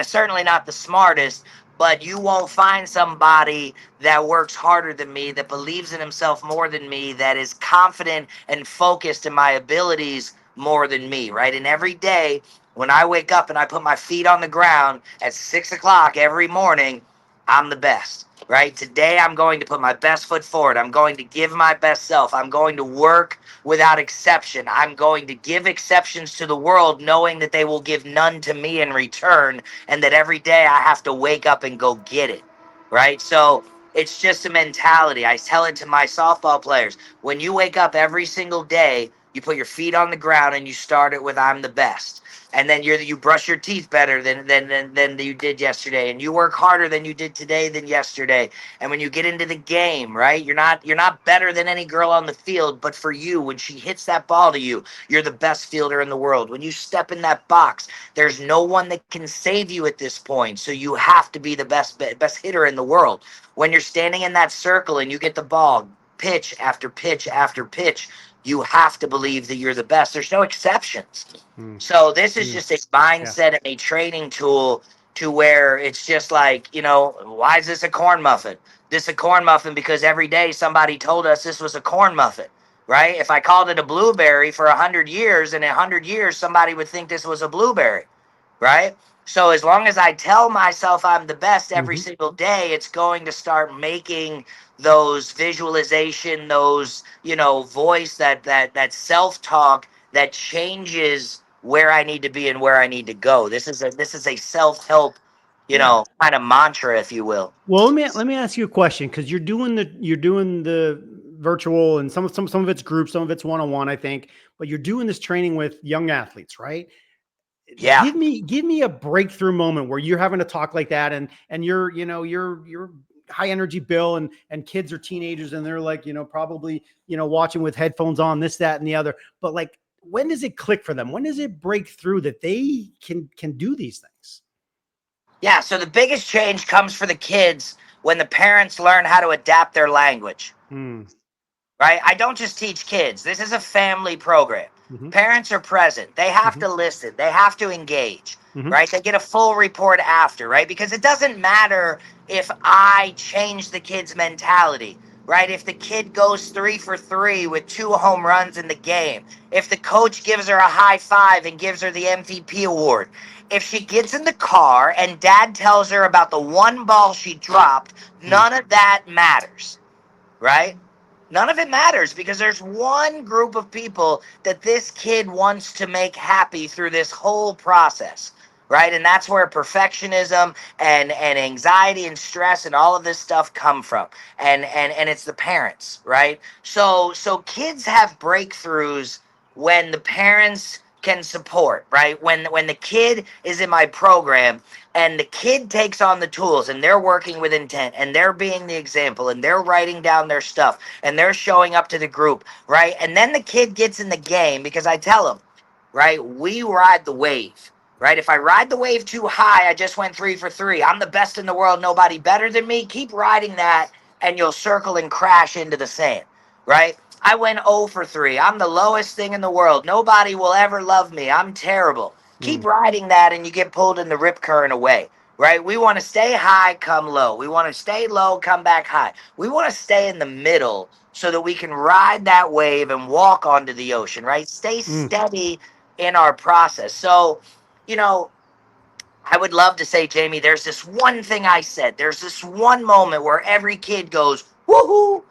certainly not the smartest, but you won't find somebody that works harder than me, that believes in himself more than me, that is confident and focused in my abilities more than me, right? And every day when I wake up and I put my feet on the ground at 6 o'clock every morning, I'm the best, right? Today I'm going to put my best foot forward. I'm going to give my best self. I'm going to work without exception. I'm going to give exceptions to the world, knowing that they will give none to me in return, and that every day I have to wake up and go get it, right? So it's just a mentality. I tell it to my softball players. When you wake up every single day, you put your feet on the ground and you start it with, I'm the best. And then you brush your teeth better than you did yesterday, and you work harder than you did today than yesterday. And when you get into the game, right, you're not better than any girl on the field, but for you, when she hits that ball to you, you're the best fielder in the world. When you step in that box, there's no one that can save you at this point, so you have to be the best hitter in the world. When you're standing in that circle and you get the ball, pitch after pitch after pitch, you have to believe that you're the best. There's no exceptions.
Hmm.
So this is
Hmm.
just a
Yeah.
mindset and a training tool to where it's just like, why is this a corn muffin? This a corn muffin because every day somebody told us this was a corn muffin, right? If I called it a blueberry for 100 years, in 100 years somebody would think this was a blueberry, right? So as long as I tell myself I'm the best every
Hmm.
single day, it's going to start making those visualization, those, voice, that self-talk that changes where I need to be and where I need to go. This is a self-help,
Yeah.
kind of mantra, if you will.
Well, let me ask you a question because you're doing the virtual and some of it's group, some of it's one on one, I think, but you're doing this training with young athletes, right?
Yeah.
Give me a breakthrough moment where you're having to talk like that and you're high energy bill, and kids are teenagers and they're like, probably, watching with headphones on, this, that, and the other. But like, when does it click for them? When does it break through that they can do these things?
Yeah. So the biggest change comes for the kids when the parents learn how to adapt their language. Right? I don't just teach kids. This is a family program.
Mm-hmm.
Parents are present. They have
Mm-hmm.
to listen. They have to engage.
Mm-hmm.
Right? They get a full report after, right? Because it doesn't matter if I change the kid's mentality, right? If the kid goes 3 for 3 with 2 home runs in the game, if the coach gives her a high five and gives her the MVP award, if she gets in the car and dad tells her about the one ball she dropped, none of that matters, right? None of it matters because there's one group of people that this kid wants to make happy through this whole process, right? And that's where perfectionism and anxiety and stress and all of this stuff come from. And it's the parents, right? So kids have breakthroughs when the parents can support, right? When the kid is in my program and the kid takes on the tools and they're working with intent and they're being the example and they're writing down their stuff and they're showing up to the group, right? And then the kid gets in the game because I tell him, right, we ride the wave, right? If I ride the wave too high, I just went 3 for 3. I'm the best in the world, nobody better than me. Keep riding that and you'll circle and crash into the sand, right? I went 0 for 3. I'm the lowest thing in the world. Nobody will ever love me. I'm terrible. Keep riding that and you get pulled in the rip current away, right? We want to stay high, come low. We want to stay low, come back high. We want to stay in the middle so that we can ride that wave and walk onto the ocean, right? Stay steady in our process. So, I would love to say, Jamie, there's this one thing I said. There's this one moment where every kid goes, woohoo.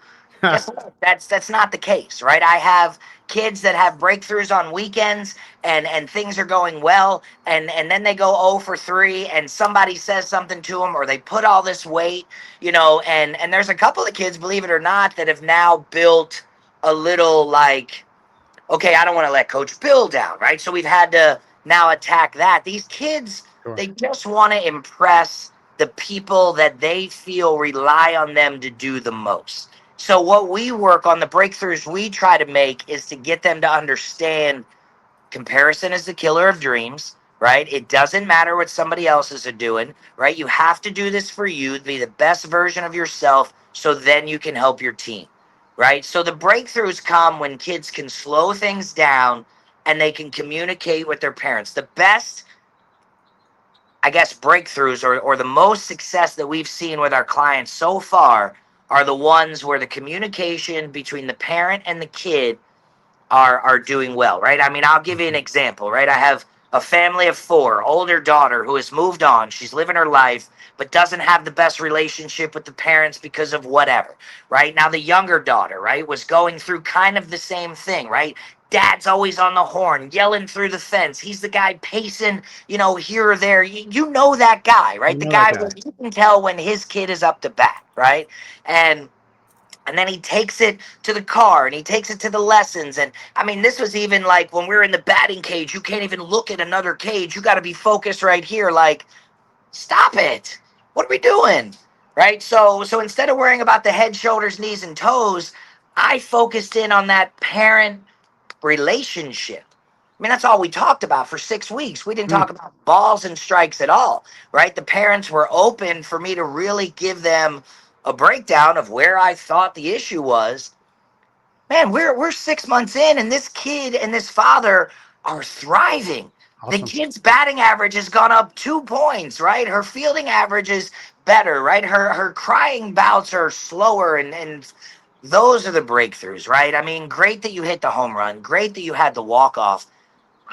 Guess what? That's not the case, right? I have kids that have breakthroughs on weekends and things are going well and then they go 0 for 3 and somebody says something to them or they put all this weight, and there's a couple of kids, believe it or not, that have now built a little like, okay, I don't want to let Coach Bill down, right? So we've had to now attack that. These kids,
Sure.
they just want to impress the people that they feel rely on them to do the most. So what we work on, the breakthroughs we try to make is to get them to understand comparison is the killer of dreams, right? It doesn't matter what somebody else are doing, right? You have to do this for you to be the best version of yourself so then you can help your team, right? So the breakthroughs come when kids can slow things down and they can communicate with their parents. The best, I guess, breakthroughs or the most success that we've seen with our clients so far are the ones where the communication between the parent and the kid are doing well, right? I mean, I'll give you an example, right? I have a family of 4, older daughter who has moved on. She's living her life, but doesn't have the best relationship with the parents because of whatever, right? Now, the younger daughter, right, was going through kind of the same thing, right? Dad's always on the horn, yelling through the fence. He's the guy pacing, here or there. You know that guy, right?
You
The
know that
guy
guy.
where you can tell when his kid is up to bat, right? And then he takes it to the car and he takes it to the lessons. And I mean, this was even like when we were in the batting cage, you can't even look at another cage. You got to be focused right here. Like, stop it. What are we doing? Right. So instead of worrying about the head, shoulders, knees, and toes, I focused in on that parent relationship. I mean, that's all we talked about for 6 weeks. We didn't talk about balls and strikes at all, right? The parents were open for me to really give them a breakdown of where I thought the issue was. Man, we're 6 months in, and this kid and this father are thriving. The
Awesome.
kid's batting average has gone up 2 points, right? Her fielding average is better, right? Her crying bouts are slower, and those are the breakthroughs, right? I mean, great that you hit the home run, great that you had the walk off.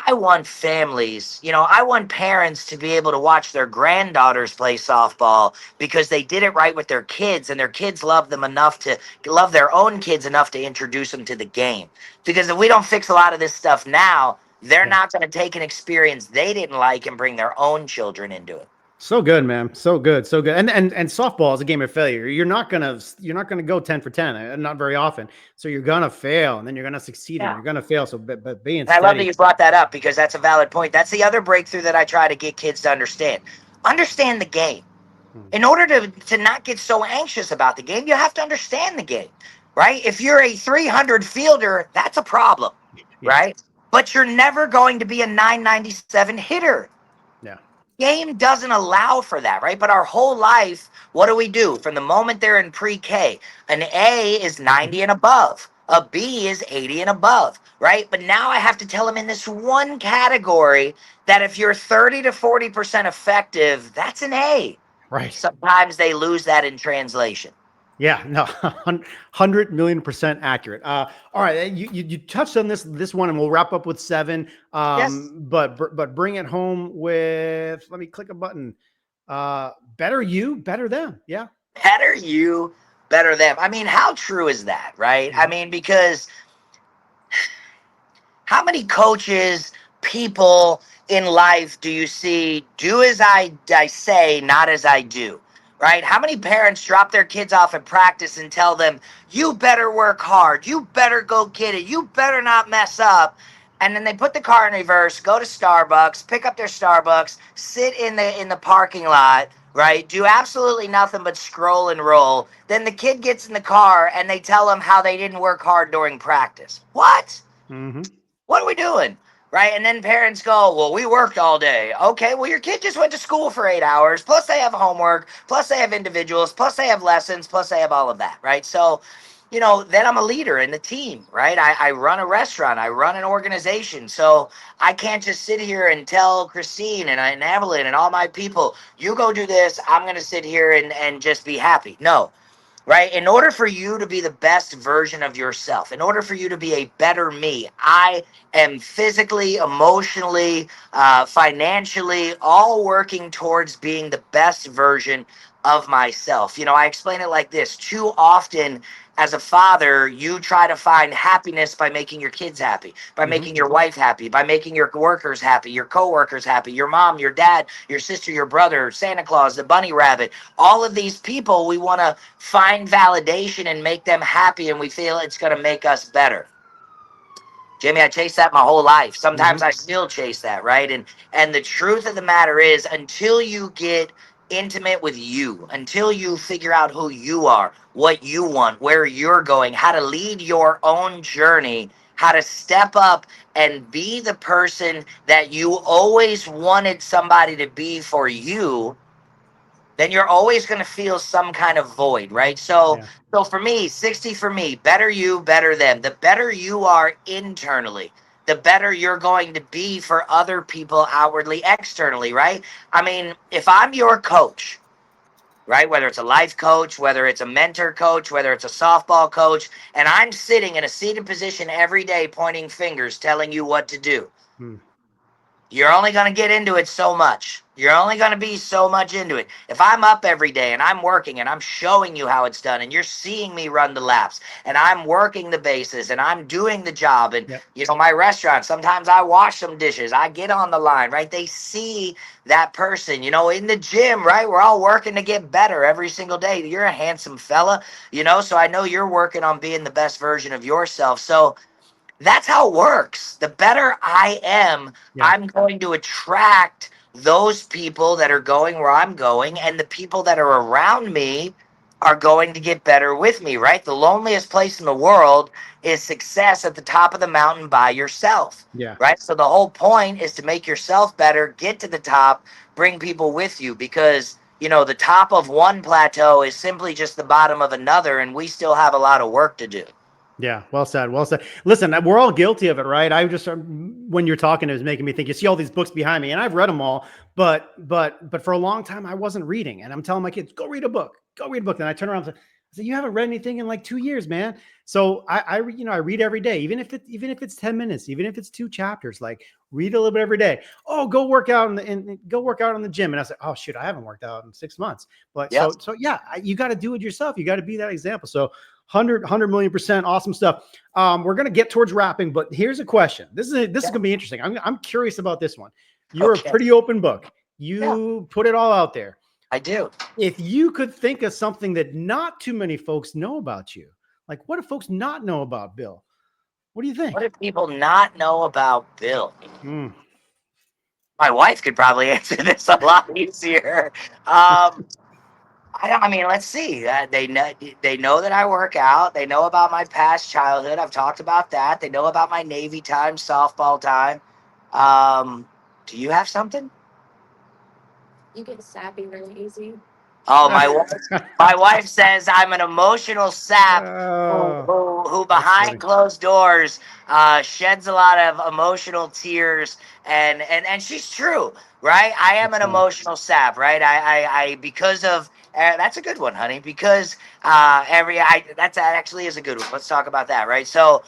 I want families, I want parents to be able to watch their granddaughters play softball because they did it right with their kids and their kids love them enough to love their own kids enough to introduce them to the game. Because if we don't fix a lot of this stuff now, they're
Yeah.
not going to take an experience they didn't like and bring their own children into it.
So good, man. So good. So good. And softball is a game of failure. You're not gonna go 10 for 10, not very often. So you're gonna fail and then you're gonna succeed and
Yeah.
you're gonna fail. So but being
And I love that
steady.
you brought that up because that's a valid point. That's the other breakthrough that I try to get kids to understand. Understand the game. In order to not get so anxious about the game, you have to understand the game, right? If you're a 300 fielder, that's a problem,
Yeah.
right? But you're never going to be a 997 hitter.
Yeah.
Game doesn't allow for that, right? But our whole life, what do we do? From the moment they're in pre-K, an A is 90 and above. A B is 80 and above, right? But now I have to tell them in this one category that if you're 30 to 40% effective, that's an A.
Right.
Sometimes they lose that in translation.
Yeah, no, 100 million% accurate. All right, you touched on this one, and we'll wrap up with 7.
Yes.
But bring it home with, let me click a button. Better you, better them. Yeah.
Better you, better them. I mean, how true is that, right? I mean, because how many coaches, people in life do you see do as I say, not as I do? Right? How many parents drop their kids off at practice and tell them, you better work hard, you better go get it, you better not mess up. And then they put the car in reverse, go to Starbucks, pick up their Starbucks, sit in the parking lot, right? Do absolutely nothing but scroll and roll. Then the kid gets in the car and they tell them how they didn't work hard during practice. What?
Mm-hmm.
What are we doing? Right? And then parents go, well, we worked all day. Okay, well, your kid just went to school for 8 hours, plus they have homework, plus they have individuals, plus they have lessons, plus they have all of that, right? So, then I'm a leader in the team, right? I run a restaurant, I run an organization. So I can't just sit here and tell Christine and Evelyn and all my people, you go do this, I'm going to sit here and just be happy. No, right? In order for you to be the best version of yourself, in order for you to be a better me, I am physically, emotionally, financially, all working towards being the best version of myself. I explain it like this: too often, as a father, you try to find happiness by making your kids happy, by making your wife happy, by making your workers happy, your coworkers happy, your mom, your dad, your sister, your brother, Santa Claus, the bunny rabbit. All of these people, we want to find validation and make them happy, and we feel it's going to make us better. Jimmy, I chased that my whole life. Sometimes I still chase that, right? And the truth of the matter is, until you get intimate with you, until you figure out who you are, what you want, where you're going, how to lead your own journey, how to step up and be the person that you always wanted somebody to be for you, then you're always going to feel some kind of void, right? So,
Yeah.
so for me, 60 for me, better you, better them. The better you are internally, the better you're going to be for other people outwardly, externally, right? I mean, if I'm your coach, right, whether it's a life coach, whether it's a mentor coach, whether it's a softball coach, and I'm sitting in a seated position every day pointing fingers, telling you what to do,
Hmm.
you're only going to get into it so much. You're only going to be so much into it. If I'm up every day and I'm working and I'm showing you how it's done and you're seeing me run the laps and I'm working the bases and I'm doing the job and,
Yep.
my restaurant, sometimes I wash some dishes, I get on the line, right? They see that person, in the gym, right? We're all working to get better every single day. You're a handsome fella, so I know you're working on being the best version of yourself. So, that's how it works. The better I am,
Yeah.
I'm going to attract those people that are going where I'm going, and the people that are around me are going to get better with me, right? The loneliest place in the world is success at the top of the mountain by yourself,
Yeah.
right? So the whole point is to make yourself better, get to the top, bring people with you, because the top of one plateau is simply just the bottom of another, and we still have a lot of work to do.
Yeah, well said. Well said. Listen, we're all guilty of it, right? I just when you're talking, it was making me think. You see all these books behind me, and I've read them all, but for a long time, I wasn't reading, and I'm telling my kids, "Go read a book. Go read a book." And I turn around and say, "You haven't read anything in like 2 years, man." So I read every day, even if it's 10 minutes, even if it's 2 chapters. Like read a little bit every day. Oh, go work out and go work out in the gym. And I said, "Oh shoot, I haven't worked out in 6 months." But
Yep.
so yeah, you got to do it yourself. You got to be that example. So 100 million% awesome stuff. We're going to get towards wrapping, but here's a question. This is going to be interesting. I'm curious about this one. You're a
Okay.
pretty open book.
Yeah,
You put it all out there.
I do.
If you could think of something that not too many folks know about you, like what do folks not know about Bill? What do you
What
think?
do people not know about Bill?
Mm.
My wife could probably answer this a lot easier. Um, I mean, let's see. They know that I work out. They know about my past childhood. I've talked about that. They know about my Navy time, softball time. Do you have something?
You get sappy really easy.
Oh, my wife says I'm an emotional sap
Oh,
who
that's funny.
behind closed doors sheds a lot of emotional tears, and she's true, right? I am
That's
an
funny.
emotional sap, right? I because of that's a good one, honey. Because that actually is a good one. Let's talk about that, right? So,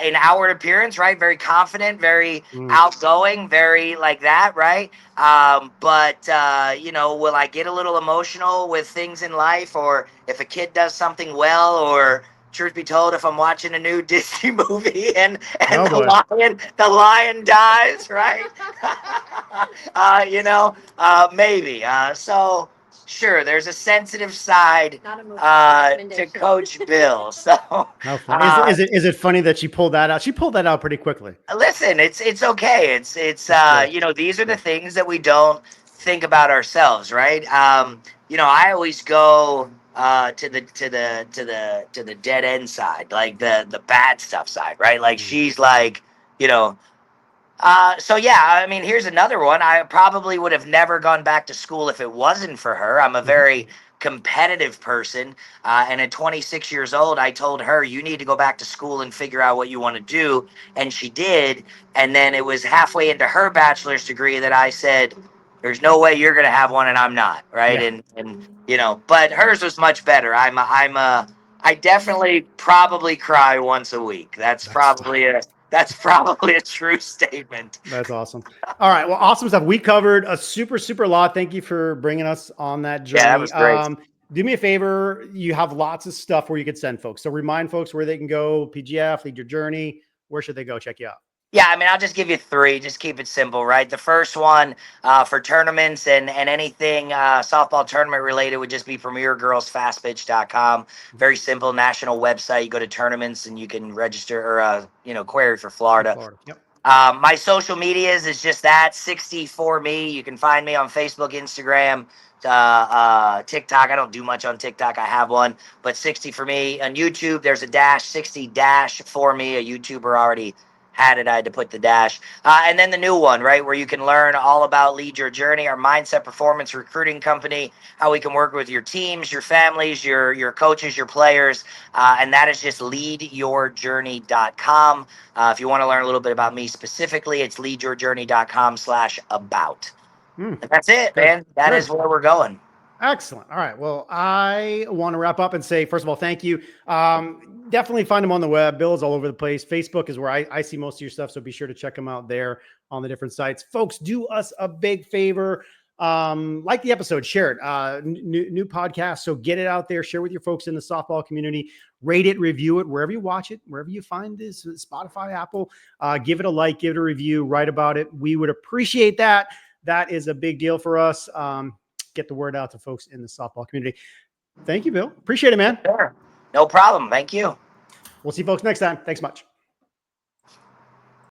in outward appearance, right? Very confident, very
Mm.
outgoing, very like that, right? But will I get a little emotional with things in life, or if a kid does something well, or truth be told, if I'm watching a new Disney movie and
Oh boy.
the lion dies, right? Maybe. So sure, there's a sensitive side
Not emotional
to
recommendation.
Coach Bill. So
How funny.
uh,
Is it funny that she pulled that out? She pulled that out pretty quickly.
listen, it's okay. It's
It's good.
these are the
Good.
things that we don't think about ourselves, right? I always go to the dead end side, like the bad stuff side, right? Like
Mm.
she's like, you know, so yeah, I mean, here's another one. I probably would have never gone back to school if it wasn't for her. I'm a
Mhm.
very competitive person, and at 26 years old, I told her, "You need to go back to school and figure out what you want to do," and she did. And then it was halfway into her bachelor's degree that I said, "There's no way you're going to have one, and I'm not, right?"
Yeah.
And but hers was much better. I definitely probably cry once a week.
That's
That's probably a true statement.
that's awesome. All right. Well, awesome stuff. We covered a super lot. Thank you for bringing us on that
Yeah, that
journey.
was great.
Do me a favor. You have lots of stuff where you could send folks. So remind folks where they can go. PGF, Lead Your Journey. Where should they go? Check you out.
Yeah, I mean, I'll just give you three. Just keep it simple, right? The first one for tournaments and anything softball tournament related would just be premiergirlsfastpitch.com. Very simple national website. You go to tournaments and you can register or query for
For
Florida.
Florida. Yep.
My social medias is just that 60 for me. You can find me on Facebook, Instagram, TikTok. I don't do much on TikTok. I have one, but 60 for me on YouTube. There's a dash 60 dash for me. A YouTuber already had it. I had to put the dash. And then the new one, right, where you can learn all about Lead Your Journey, our mindset performance recruiting company, how we can work with your teams, your families, your coaches, your players. And that is just leadyourjourney.com. If you want to learn a little bit about me specifically, it's leadyourjourney.com/about.
Mm,
And that's it,
good.
man. That
Good.
is where we're going.
Excellent. All right. Well, I want to wrap up and say, first of all, thank you. Definitely find him on the web. Bill is all over the place. Facebook is where I see most of your stuff. So be sure to check him out there on the different sites. Folks, do us a big favor. Like the episode, share it. New podcast. So get it out there. Share with your folks in the softball community. Rate it, review it, wherever you watch it, wherever you find this, Spotify, Apple. Give it a like, give it a review, write about it. We would appreciate that. That is a big deal for us. Get the word out to folks in the softball community. Thank you, Bill. Appreciate it, man.
Sure. No problem. Thank you.
We'll see folks next time. Thanks much.